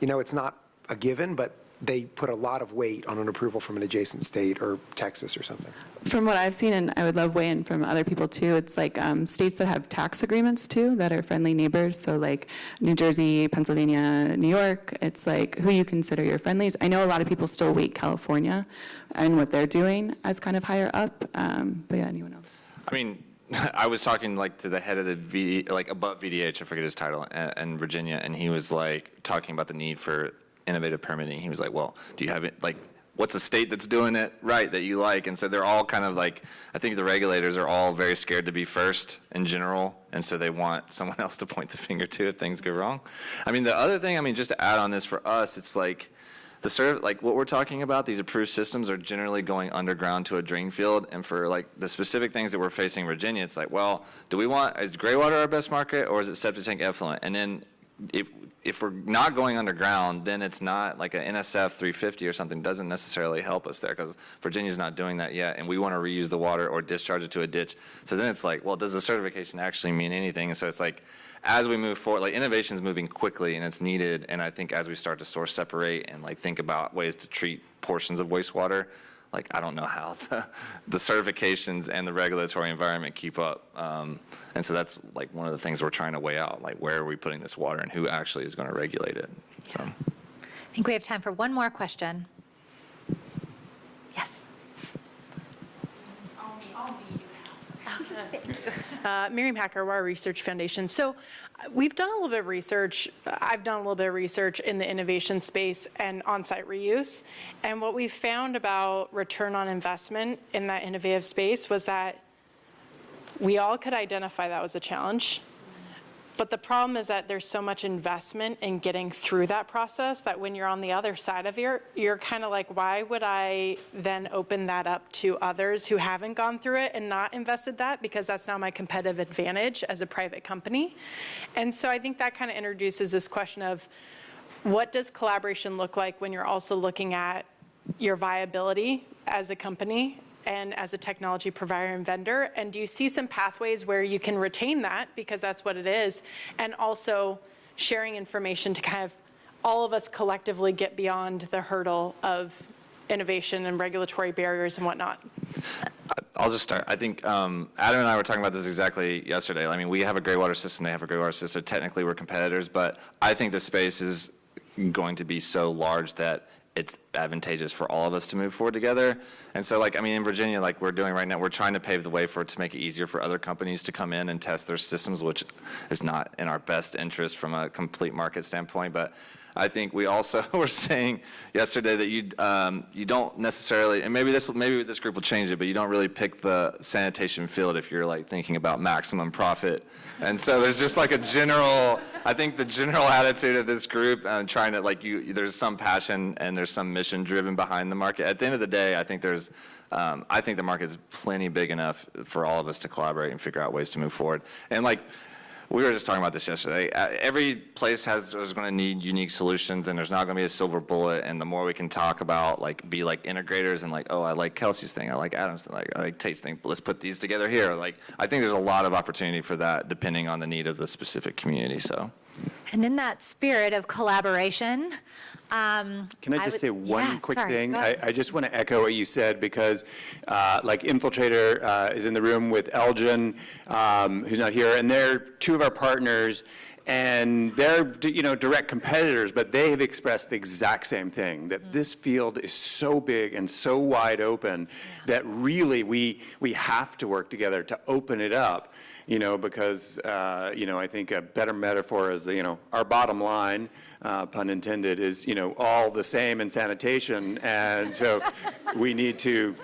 Speaker 7: You know, it's not a given, but they put a lot of weight on an approval from an adjacent state or Texas or something.
Speaker 4: From what I've seen, and I would love weigh in from other people too, it's like states that have tax agreements too that are friendly neighbors. So like New Jersey, Pennsylvania, New York, it's like who you consider your friendlies. I know a lot of people still weight California and what they're doing as kind of higher up. But yeah, anyone else?
Speaker 5: I mean, I was talking like to the head of the above VDH, I forget his title, in Virginia, and he was like talking about the need for innovative permitting. He was like, well, do you have it, like, what's a state that's doing it right that you like? And so they're all kind of like, I think the regulators are all very scared to be first in general, and so they want someone else to point the finger to if things go wrong. I mean, the other thing, I mean, just to add on this for us, it's like, like what we're talking about, these approved systems are generally going underground to a drain field, and for like the specific things that we're facing in Virginia, it's like, well, is gray water our best market, or is it septic tank effluent? And then if we're not going underground, then it's not like an NSF 350 or something doesn't necessarily help us there, because Virginia's not doing that yet, and we want to reuse the water or discharge it to a ditch. So then it's like, well, does the certification actually mean anything? And so it's like, as we move forward, like innovation is moving quickly and it's needed, and I think as we start to source separate and like think about ways to treat portions of wastewater, like I don't know how the certifications and the regulatory environment keep up. And so that's like one of the things we're trying to weigh out, like where are we putting this water and who actually is going to regulate it. So.
Speaker 1: I think we have time for one more question. Yes.
Speaker 8: Miriam Hacker, Wire Research Foundation. So we've done a little bit of research. I've done a little bit of research in the innovation space and on-site reuse. And what we found about return on investment in that innovative space was that we all could identify that was a challenge. But the problem is that there's so much investment in getting through that process that when you're on the other side of it, you're kind of like, why would I then open that up to others who haven't gone through it and not invested that? Because that's now my competitive advantage as a private company. And so I think that kind of introduces this question of what does collaboration look like when you're also looking at your viability as a company and as a technology provider and vendor? And do you see some pathways where you can retain that, because that's what it is, and also sharing information to kind of all of us collectively get beyond the hurdle of innovation and regulatory barriers and whatnot?
Speaker 5: I'll just start. I think Adam and I were talking about this exactly yesterday. I mean, we have a gray water system, they have a gray water system. Technically, we're competitors, but I think the space is going to be so large that it's advantageous for all of us to move forward together. And so, like, I mean, in Virginia, like we're doing right now, we're trying to pave the way for it to make it easier for other companies to come in and test their systems, which is not in our best interest from a complete market standpoint. But I think we also were saying yesterday that you don't necessarily, and maybe this group will change it, but you don't really pick the sanitation field if you're like thinking about maximum profit. And so there's just like a general, I think the general attitude of this group trying to like there's some passion and there's some mission driven behind the market. At the end of the day, I think I think the market is plenty big enough for all of us to collaborate and figure out ways to move forward. And like, we were just talking about this yesterday. Every place is going to need unique solutions, and there's not going to be a silver bullet. And the more we can talk about, like, be like integrators and like, oh, I like Kelsey's thing, I like Adam's thing, I like Tate's thing. Let's put these together here. Like, I think there's a lot of opportunity for that, depending on the need of the specific community. So.
Speaker 1: And in that spirit of collaboration,
Speaker 3: Can I just say one quick thing?
Speaker 1: Go ahead.
Speaker 3: I just want to echo what you said, because like Infiltrator is in the room with Elgin, who's not here, and they're two of our partners, and they're direct competitors, but they have expressed the exact same thing, that this field is so big and so wide open that really we have to work together to open it up. Because, I think a better metaphor is, our bottom line, pun intended, is, all the same in sanitation. And so we need to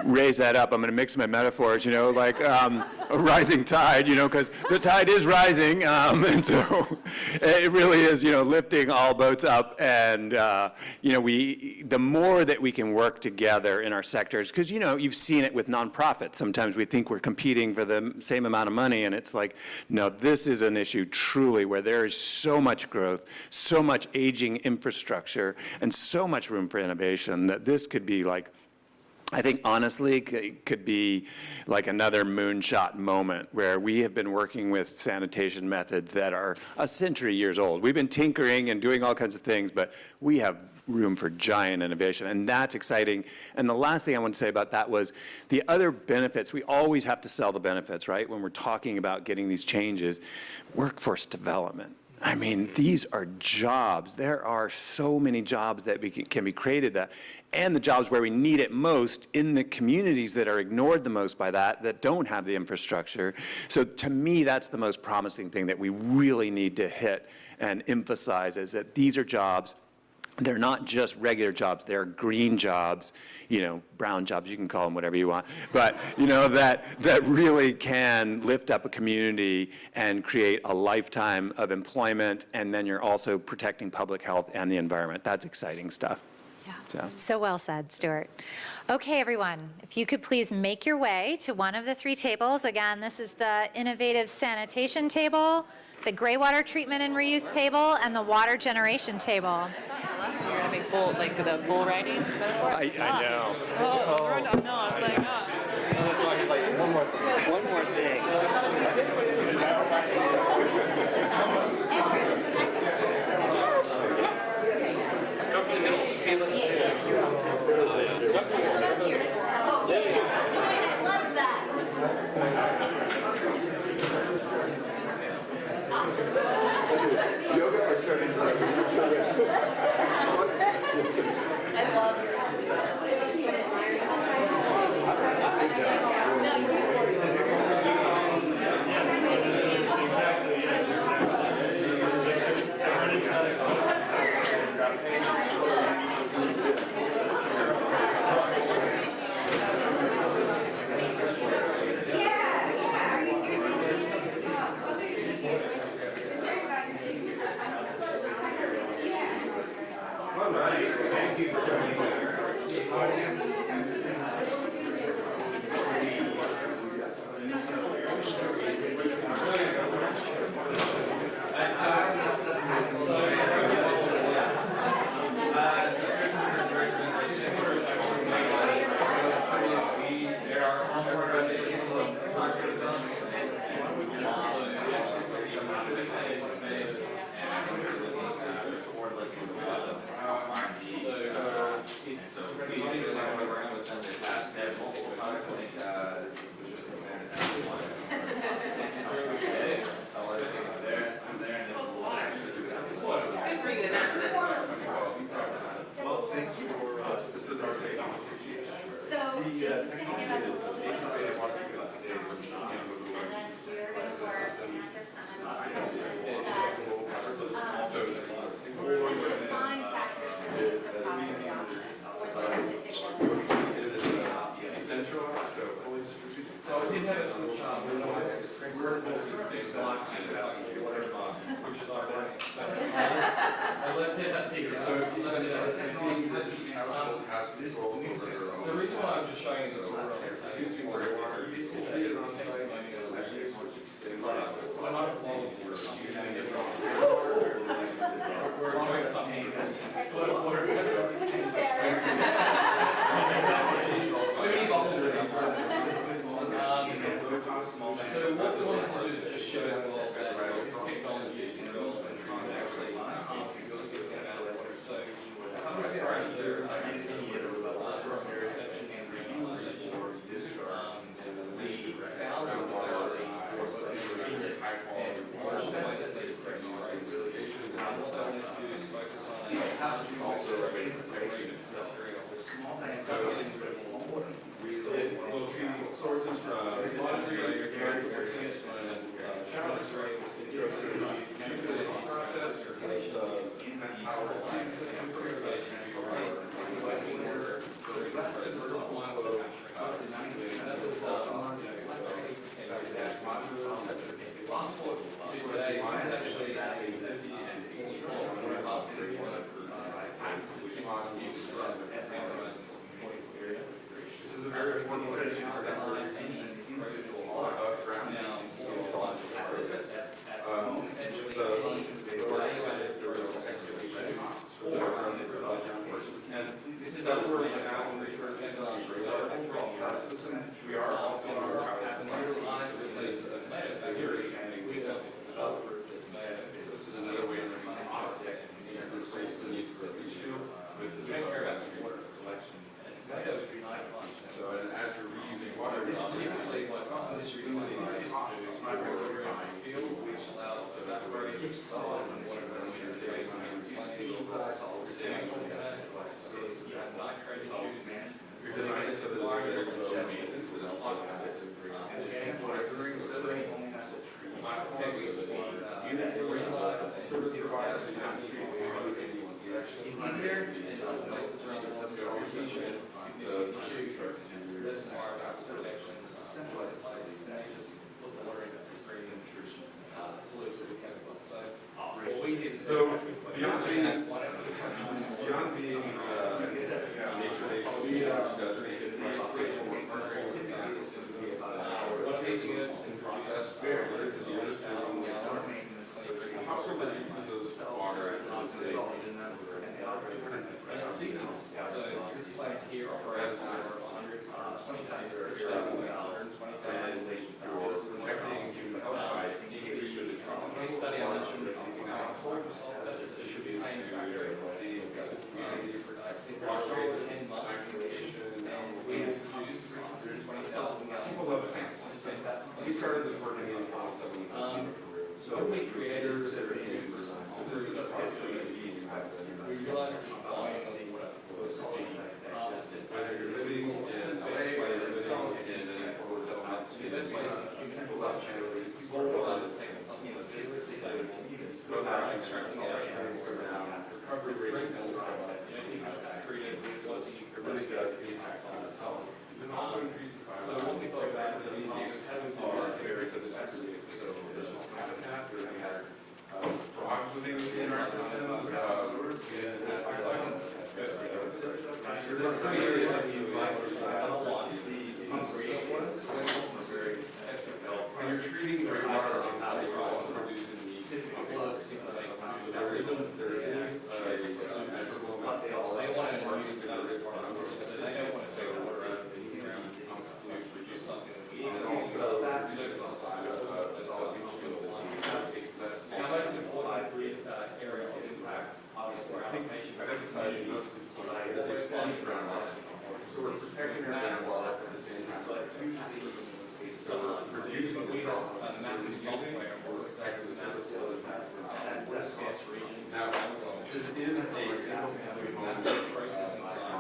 Speaker 3: raise that up. I'm going to mix my metaphors, like a rising tide, because the tide is rising. And so it really is, lifting all boats up. And, the more that we can work together in our sectors, because, you've seen it with nonprofits. Sometimes we think we're competing for the same amount of money. And it's like, no, this is an issue truly where there is so much growth, so much aging infrastructure, and so much room for innovation that this could be like, I think honestly, it could be like another moonshot moment where we have been working with sanitation methods that are a century years old. We've been tinkering and doing all kinds of things, but we have room for giant innovation, and that's exciting. And the last thing I want to say about that was the other benefits. We always have to sell the benefits, right? When we're talking about getting these changes, workforce development. I mean, these are jobs. There are so many jobs that can be created and the jobs where we need it most in the communities that are ignored the most by that don't have the infrastructure. So to me, that's the most promising thing that we really need to hit and emphasize, is that these are jobs. They're not just regular jobs, they're green jobs, brown jobs, you can call them whatever you want, but that really can lift up a community and create a lifetime of employment, and then you're also protecting public health and the environment. That's exciting stuff.
Speaker 1: Yeah. So well said, Stuart. Okay, everyone, if you could please make your way to one of the three tables. Again, this is the innovative sanitation table, the gray water treatment and reuse table, and the water generation table.
Speaker 4: Last one, you're having the bull riding metaphor.
Speaker 3: I know.
Speaker 4: Oh, no, I was like,
Speaker 3: One more thing.
Speaker 1: Jason's going to give us a little bit of a and then we're going to work and answer some of these questions that define factors related to product adoption for this particular.
Speaker 2: So I did have a which is ironic. I left it up here. The reason why I'm just showing this around is this is a testimonial that we use, which is when I'm following we're doing something. So many boxes are so what we want to do is just show the world that this technology is development and actually enhance the skills set out of water. So I'm going to right here, from reception and regionalization. The founder was actually and watched the way that they express rates. And what they wanted to do is focus on how to also raise the small things. Sources from This is a very important question. And this is our work now in research technology. We are also in our this is another way to replace the need for a field with the water selection. So as you're reusing water, typically what this recycling is field, which allows evaporating solids and water based on you have nitrate issues. You're designing so that it's very low maintenance and also passive. Service providers here and other places around the world, so this is our protections, centralized places, and they just put the water into the spring and pollutes with chemicals. So what we did is beyond being nature-based, we does make it one of these units can process very little to the other how quickly uses water and it's seasonal. So this plant here operates over 120 days per year, and you're protecting human health by increasing the case study I mentioned. It should be a pain factor. The water rates 10 months, and we produce 120,000 gallons. People love plants. We started this working in 2017. So we created this is a project we realized the volume of water was harvested. Whether you're living in LA or you're living in the best place in human life, people realize taking something that's physically sustainable, go back and start seeing recovery rate treated with what really does impact on the cell. So what we thought about the these are very good factories. So this is habitat where we had frogs living in our system. When you're treating your water, you're also reducing the there is a measurable amount of salt. They want to use the grid farm, so they don't want to take water out of the ground to produce something that we eat. And also, that's now, most important area of impact, obviously, I think I've emphasized most that they fund groundwater. So we're protecting our groundwater at the same time. Reducing the mapping software for protecting the scarce regions. Now, this is a single-family home processing site.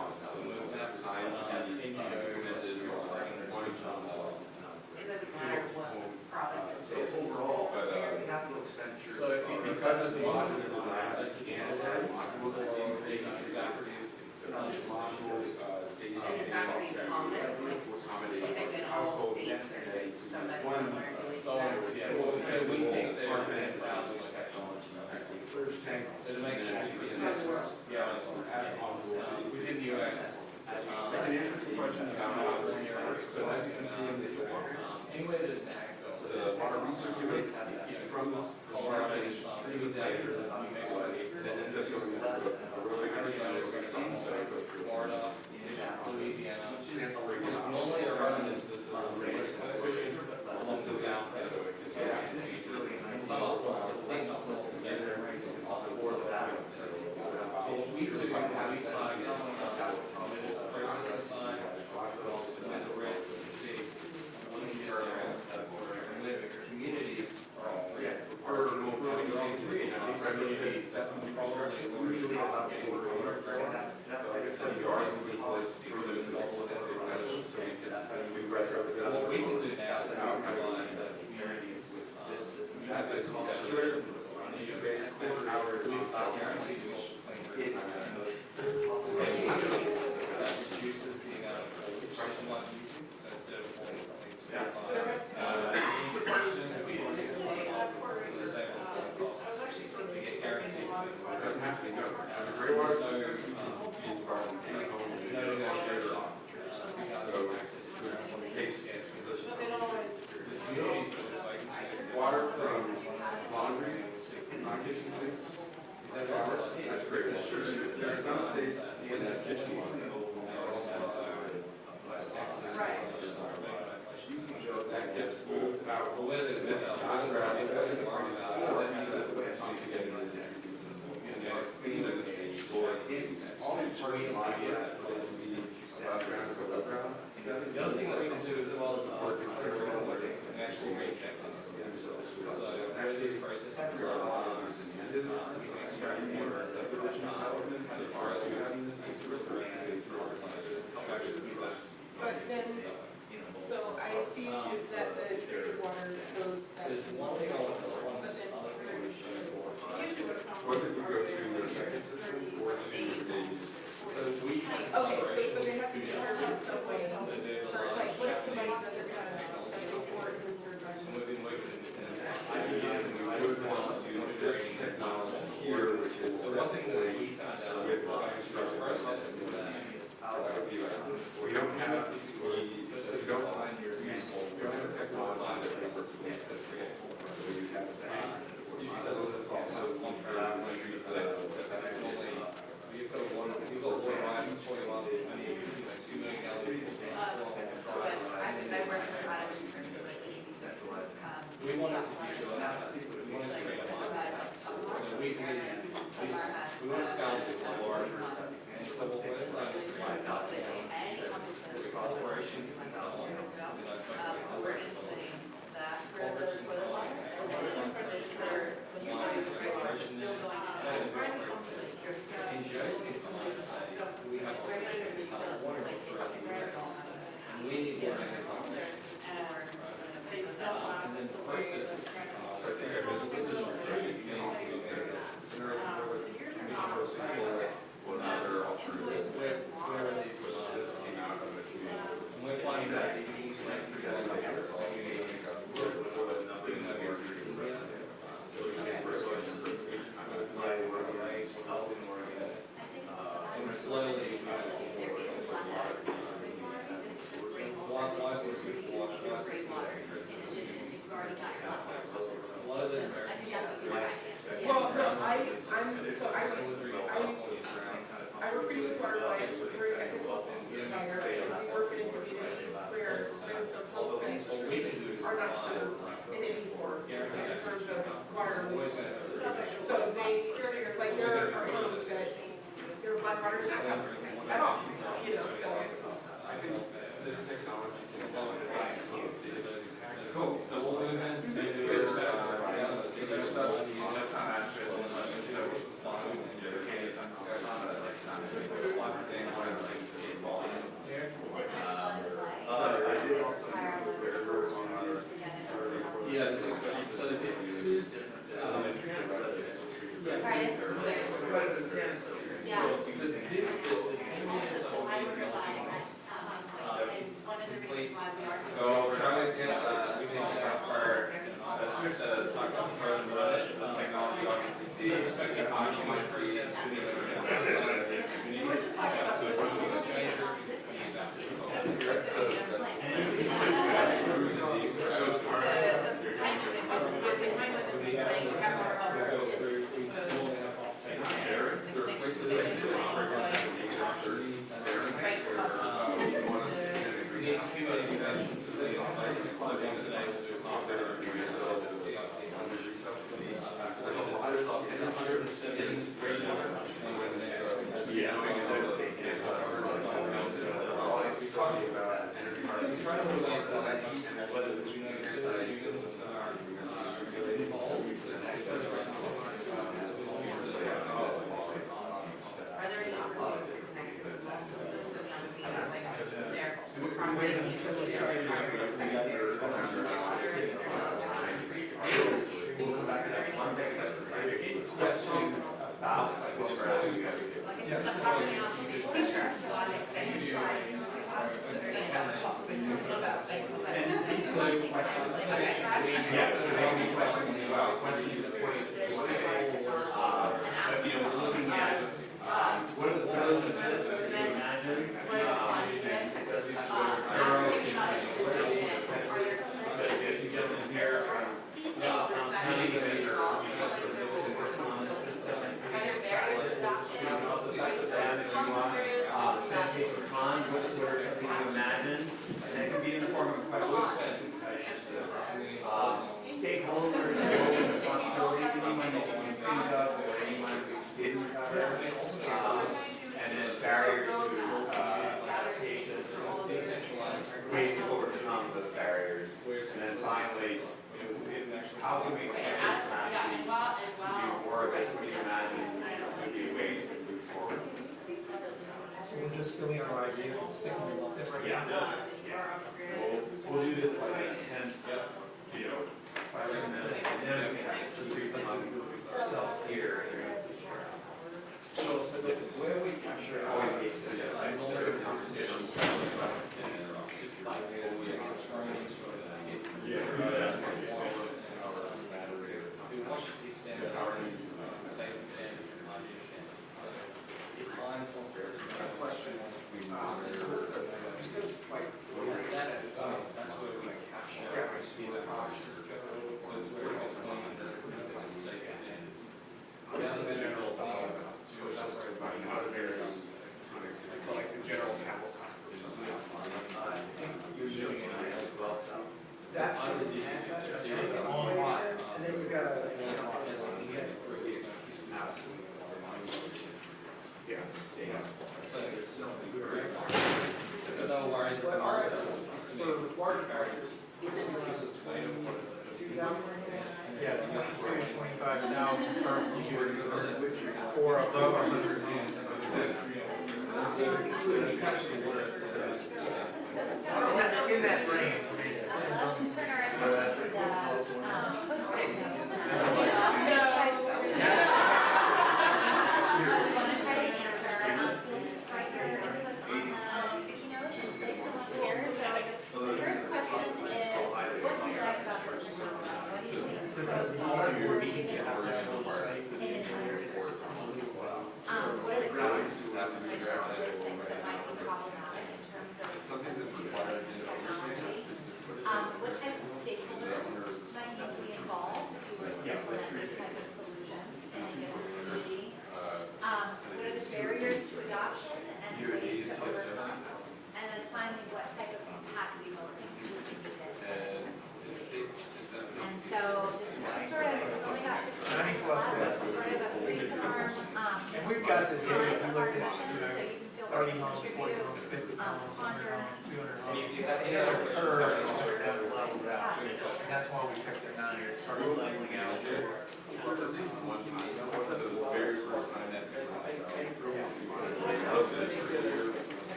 Speaker 5: So we're trying to get our Stuart to talk about the pros and cons of the technology, obviously.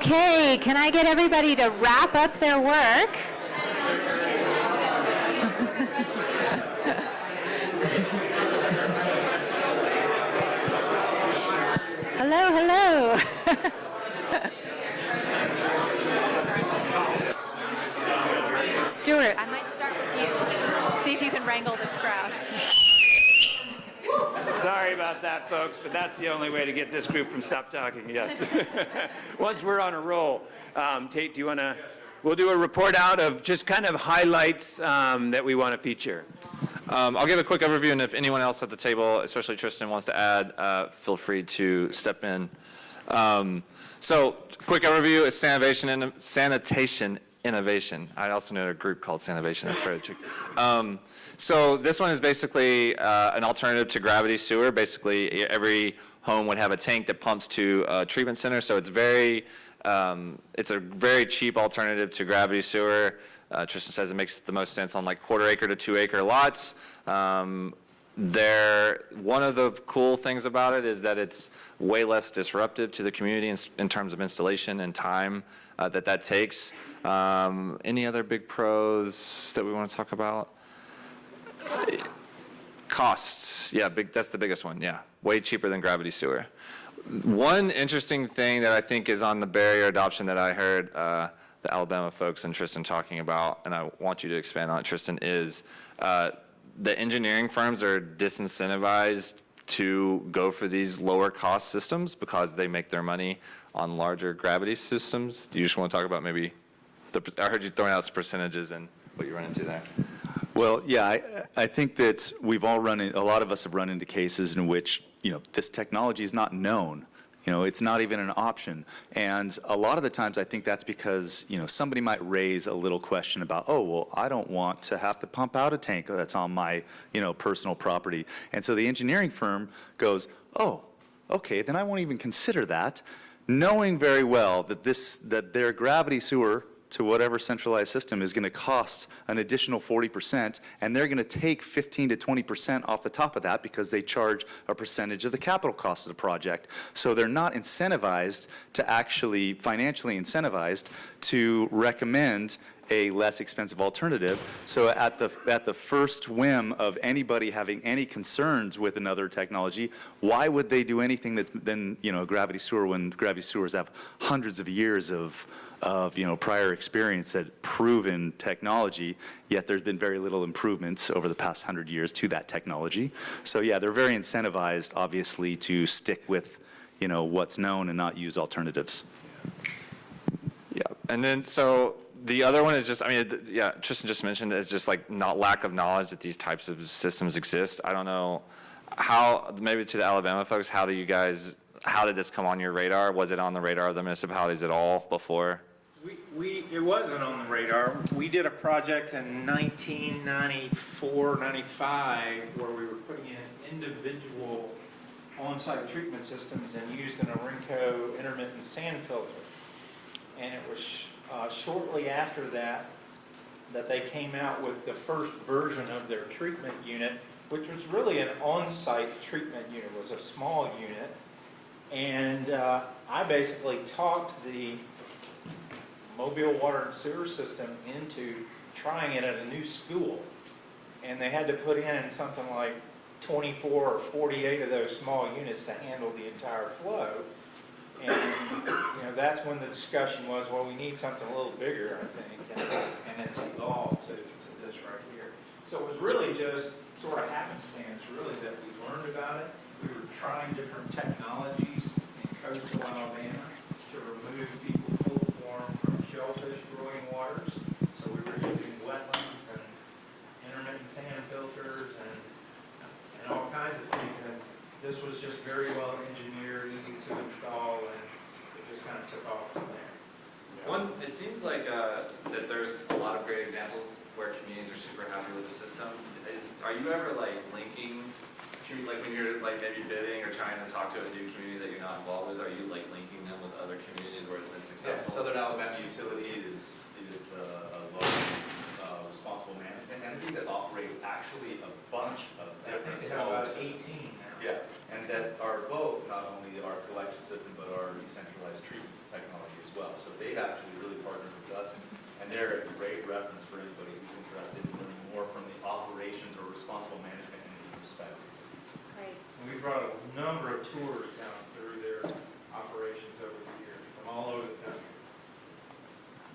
Speaker 1: Okay, can I get everybody to wrap up their work? Hello, hello. Stuart, I might start with you. See if you can wrangle this crowd.
Speaker 3: Sorry about that, folks, but that's the only way to get this group from stop talking, yes. Once we're on a roll. Tate, do you want to, we'll do a report out of just kind of highlights that we want to feature.
Speaker 5: I'll give a quick overview, and if anyone else at the table, especially Tristan, wants to add, feel free to step in. So, quick overview is sanitation innovation. I also know a group called Sanitation. That's very tricky. So this one is basically an alternative to gravity sewer. Basically, every home would have a tank that pumps to a treatment center. So it's a very cheap alternative to gravity sewer. Tristan says it makes the most sense on like 1/4 acre to 2 acre lots. One of the cool things about it is that it's way less disruptive to the community in terms of installation and time that takes. Any other big pros that we want to talk about? Costs, yeah, that's the biggest one, yeah. Way cheaper than gravity sewer. One interesting thing that I think is on the barrier adoption that I heard the Alabama folks and Tristan talking about, and I want you to expand on it, Tristan, is the engineering firms are disincentivized to go for these lower cost systems because they make their money on larger gravity systems. Do you just want to talk about maybe, I heard you throwing out some percentages and what you run into there.
Speaker 9: Well, yeah, I think that we've all a lot of us have run into cases in which, this technology is not known. It's not even an option. And a lot of the times I think that's because, somebody might raise a little question about, oh, well, I don't want to have to pump out a tank that's on my, personal property. And so the engineering firm goes, oh, okay, then I won't even consider that, knowing very well that their gravity sewer to whatever centralized system is going to cost an additional 40%, and they're going to take 15 to 20% off the top of that because they charge a percentage of the capital cost of the project. So they're not incentivized to actually, financially incentivized to recommend a less expensive alternative. So at the first whim of anybody having any concerns with another technology, why would they do anything than gravity sewer when gravity sewers have hundreds of years of prior experience at proven technology, yet there's been very little improvements over the past 100 years to that technology. So yeah, they're very incentivized, obviously, to stick with, what's known and not use alternatives.
Speaker 5: Yeah, and then so the other one is just, Tristan just mentioned it's just like not lack of knowledge that these types of systems exist. I don't know how, maybe to the Alabama folks, how did this come on your radar? Was it on the radar of the municipalities at all before?
Speaker 10: It wasn't on the radar. We did a project in 1994, 95, where we were putting in individual on-site treatment systems and used an Orenco intermittent sand filter. And it was shortly after that they came out with the first version of their treatment unit, which was really an on-site treatment unit. It was a small unit. And I basically talked the Mobile water and sewer system into trying it at a new school. And they had to put in something like 24 or 48 of those small units to handle the entire flow. And that's when the discussion was, well, we need something a little bigger, I think, and it's evolved to this right here. So it was really just sort of happenstance, really, that we learned about it. We were trying different technologies in coastal Alabama to remove fecal coliform from shellfish growing waters. So we were using wetlands and intermittent sand filters and all kinds of things. And this was just very well engineered, easy to install, and it just kind of took off from there.
Speaker 5: It seems like that there's a lot of great examples where communities are super happy with the system. Are you ever linking? Like when you're maybe bidding or trying to talk to a new community that you're not involved with, are you linking them with other communities where it's been successful?
Speaker 11: Yes, Southern Alabama Utility is a local responsible management entity that operates actually a bunch of different
Speaker 10: small
Speaker 11: about
Speaker 10: 18
Speaker 11: systems.
Speaker 10: now.
Speaker 11: Yeah, and that are both not only our collection system but our decentralized treatment technology as well. So they've actually really partnered with us, and they're a great reference for anybody who's interested in learning more from the operations or responsible management entity perspective.
Speaker 1: Great.
Speaker 10: And we brought a number of tours down through their operations over the years from all over the country.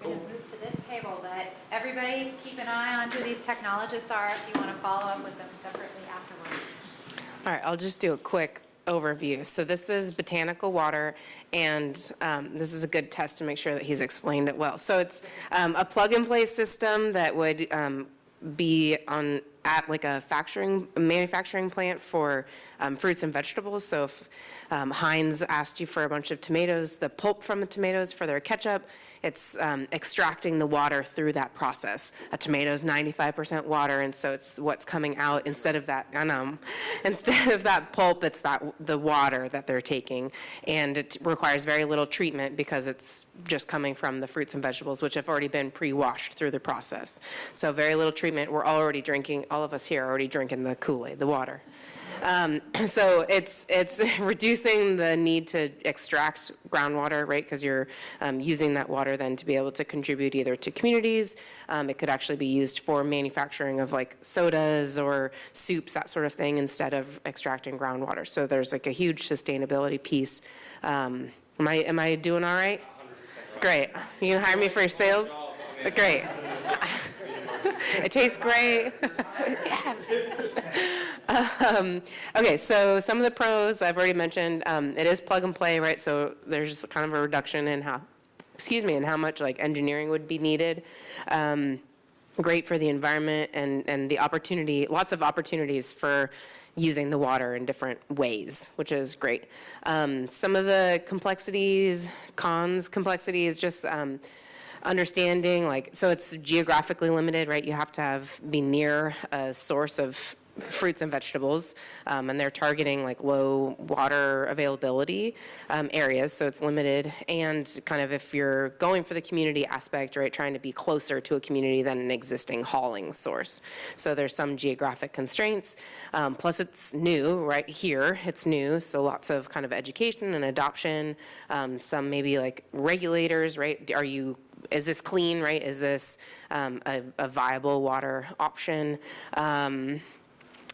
Speaker 1: We're going to move to this table, but everybody keep an eye on who these technologists are if you want to follow up with them separately afterwards.
Speaker 12: All right, I'll just do a quick overview. So this is botanical water, and this is a good test to make sure that he's explained it well. So it's a plug-and-play system that would be at like a manufacturing plant for fruits and vegetables. So if Heinz asked you for a bunch of tomatoes, the pulp from the tomatoes for their ketchup, it's extracting the water through that process. A tomato is 95% water, and so it's what's coming out instead of that, instead of that pulp, it's the water that they're taking. And it requires very little treatment because it's just coming from the fruits and vegetables, which have already been pre-washed through the process. So very little treatment. We're already drinking, all of us here are already drinking the Kool-Aid, the water. So it's reducing the need to extract groundwater, right? Because you're using that water then to be able to contribute either to communities. It could actually be used for manufacturing of like sodas or soups, that sort of thing, instead of extracting groundwater. So there's like a huge sustainability piece. Am I doing all right? 100% Great. You can hire me for your sales? Great. It tastes great. Yes. Okay, so some of the pros I've already mentioned. It is plug and play, right? So there's kind of a reduction in how much like engineering would be needed. Great for the environment and the opportunity, lots of opportunities for using the water in different ways, which is great. Some of the complexities is just understanding, like, so it's geographically limited, right? You have to be near a source of fruits and vegetables, and they're targeting like low water availability areas, so it's limited. And kind of if you're going for the community aspect, right, trying to be closer to a community than an existing hauling source. So there's some geographic constraints. Plus it's new, right here, it's new, so lots of kind of education and adoption. Some maybe like regulators, right? Is this clean, right? Is this a viable water option?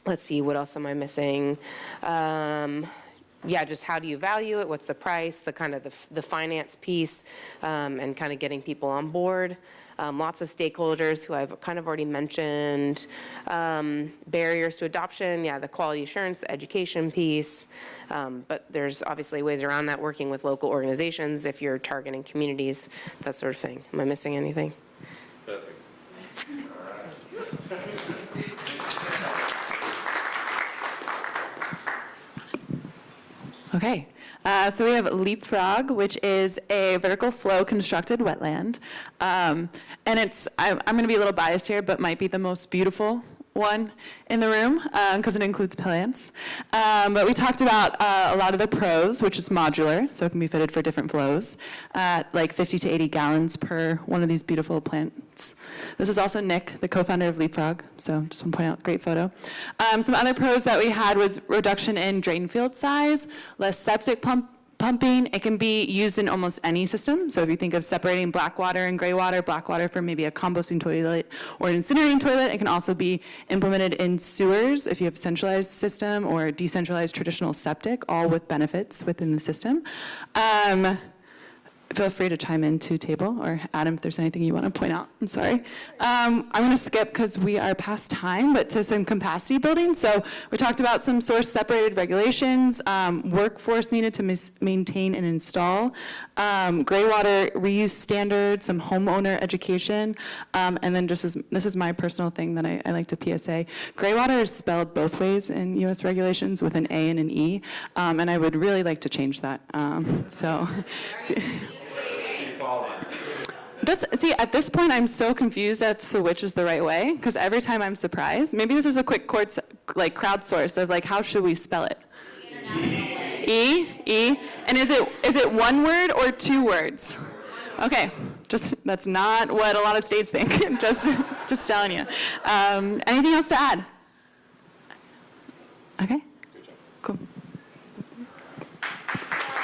Speaker 12: Let's see, what else am I missing? Yeah, just how do you value it? What's the price? The kind of the finance piece, and kind of getting people on board. Lots of stakeholders who I've kind of already mentioned. Barriers to adoption, yeah, the quality assurance, the education piece. But there's obviously ways around that, working with local organizations if you're targeting communities, that sort of thing. Am I missing anything?
Speaker 2: Perfect.
Speaker 4: Okay, so we have Leapfrog, which is a vertical flow constructed wetland. And I'm going to be a little biased here, but might be the most beautiful one in the room because it includes plants. But we talked about a lot of the pros, which is modular, so it can be fitted for different flows at like 50 to 80 gallons per one of these beautiful plants. This is also Nick, the co-founder of Leapfrog, so just want to point out, great photo. Some other pros that we had was reduction in drain field size, less septic pumping. It can be used in almost any system. So if you think of separating black water and gray water for maybe a composting toilet or an incinerating toilet, it can also be implemented in sewers if you have a centralized system or decentralized traditional septic, all with benefits within the system. Feel free to chime in to table, or Adam, if there's anything you want to point out. I'm sorry. I'm going to skip because we are past time, but to some capacity building. So we talked about some source separated regulations, workforce needed to maintain and install, gray water reuse standards, some homeowner education, and then this is my personal thing that I like to PSA. Gray water is spelled both ways in U.S. regulations with an A and an E, and I would really like to change that. See, at this point, I'm so confused as to which is the right way, because every time I'm surprised. Maybe this is a quick crowdsource of like, how should we spell it? E? And is it one word or two words? Okay, that's not what a lot of states think. just telling you. Anything else to add? Okay, cool.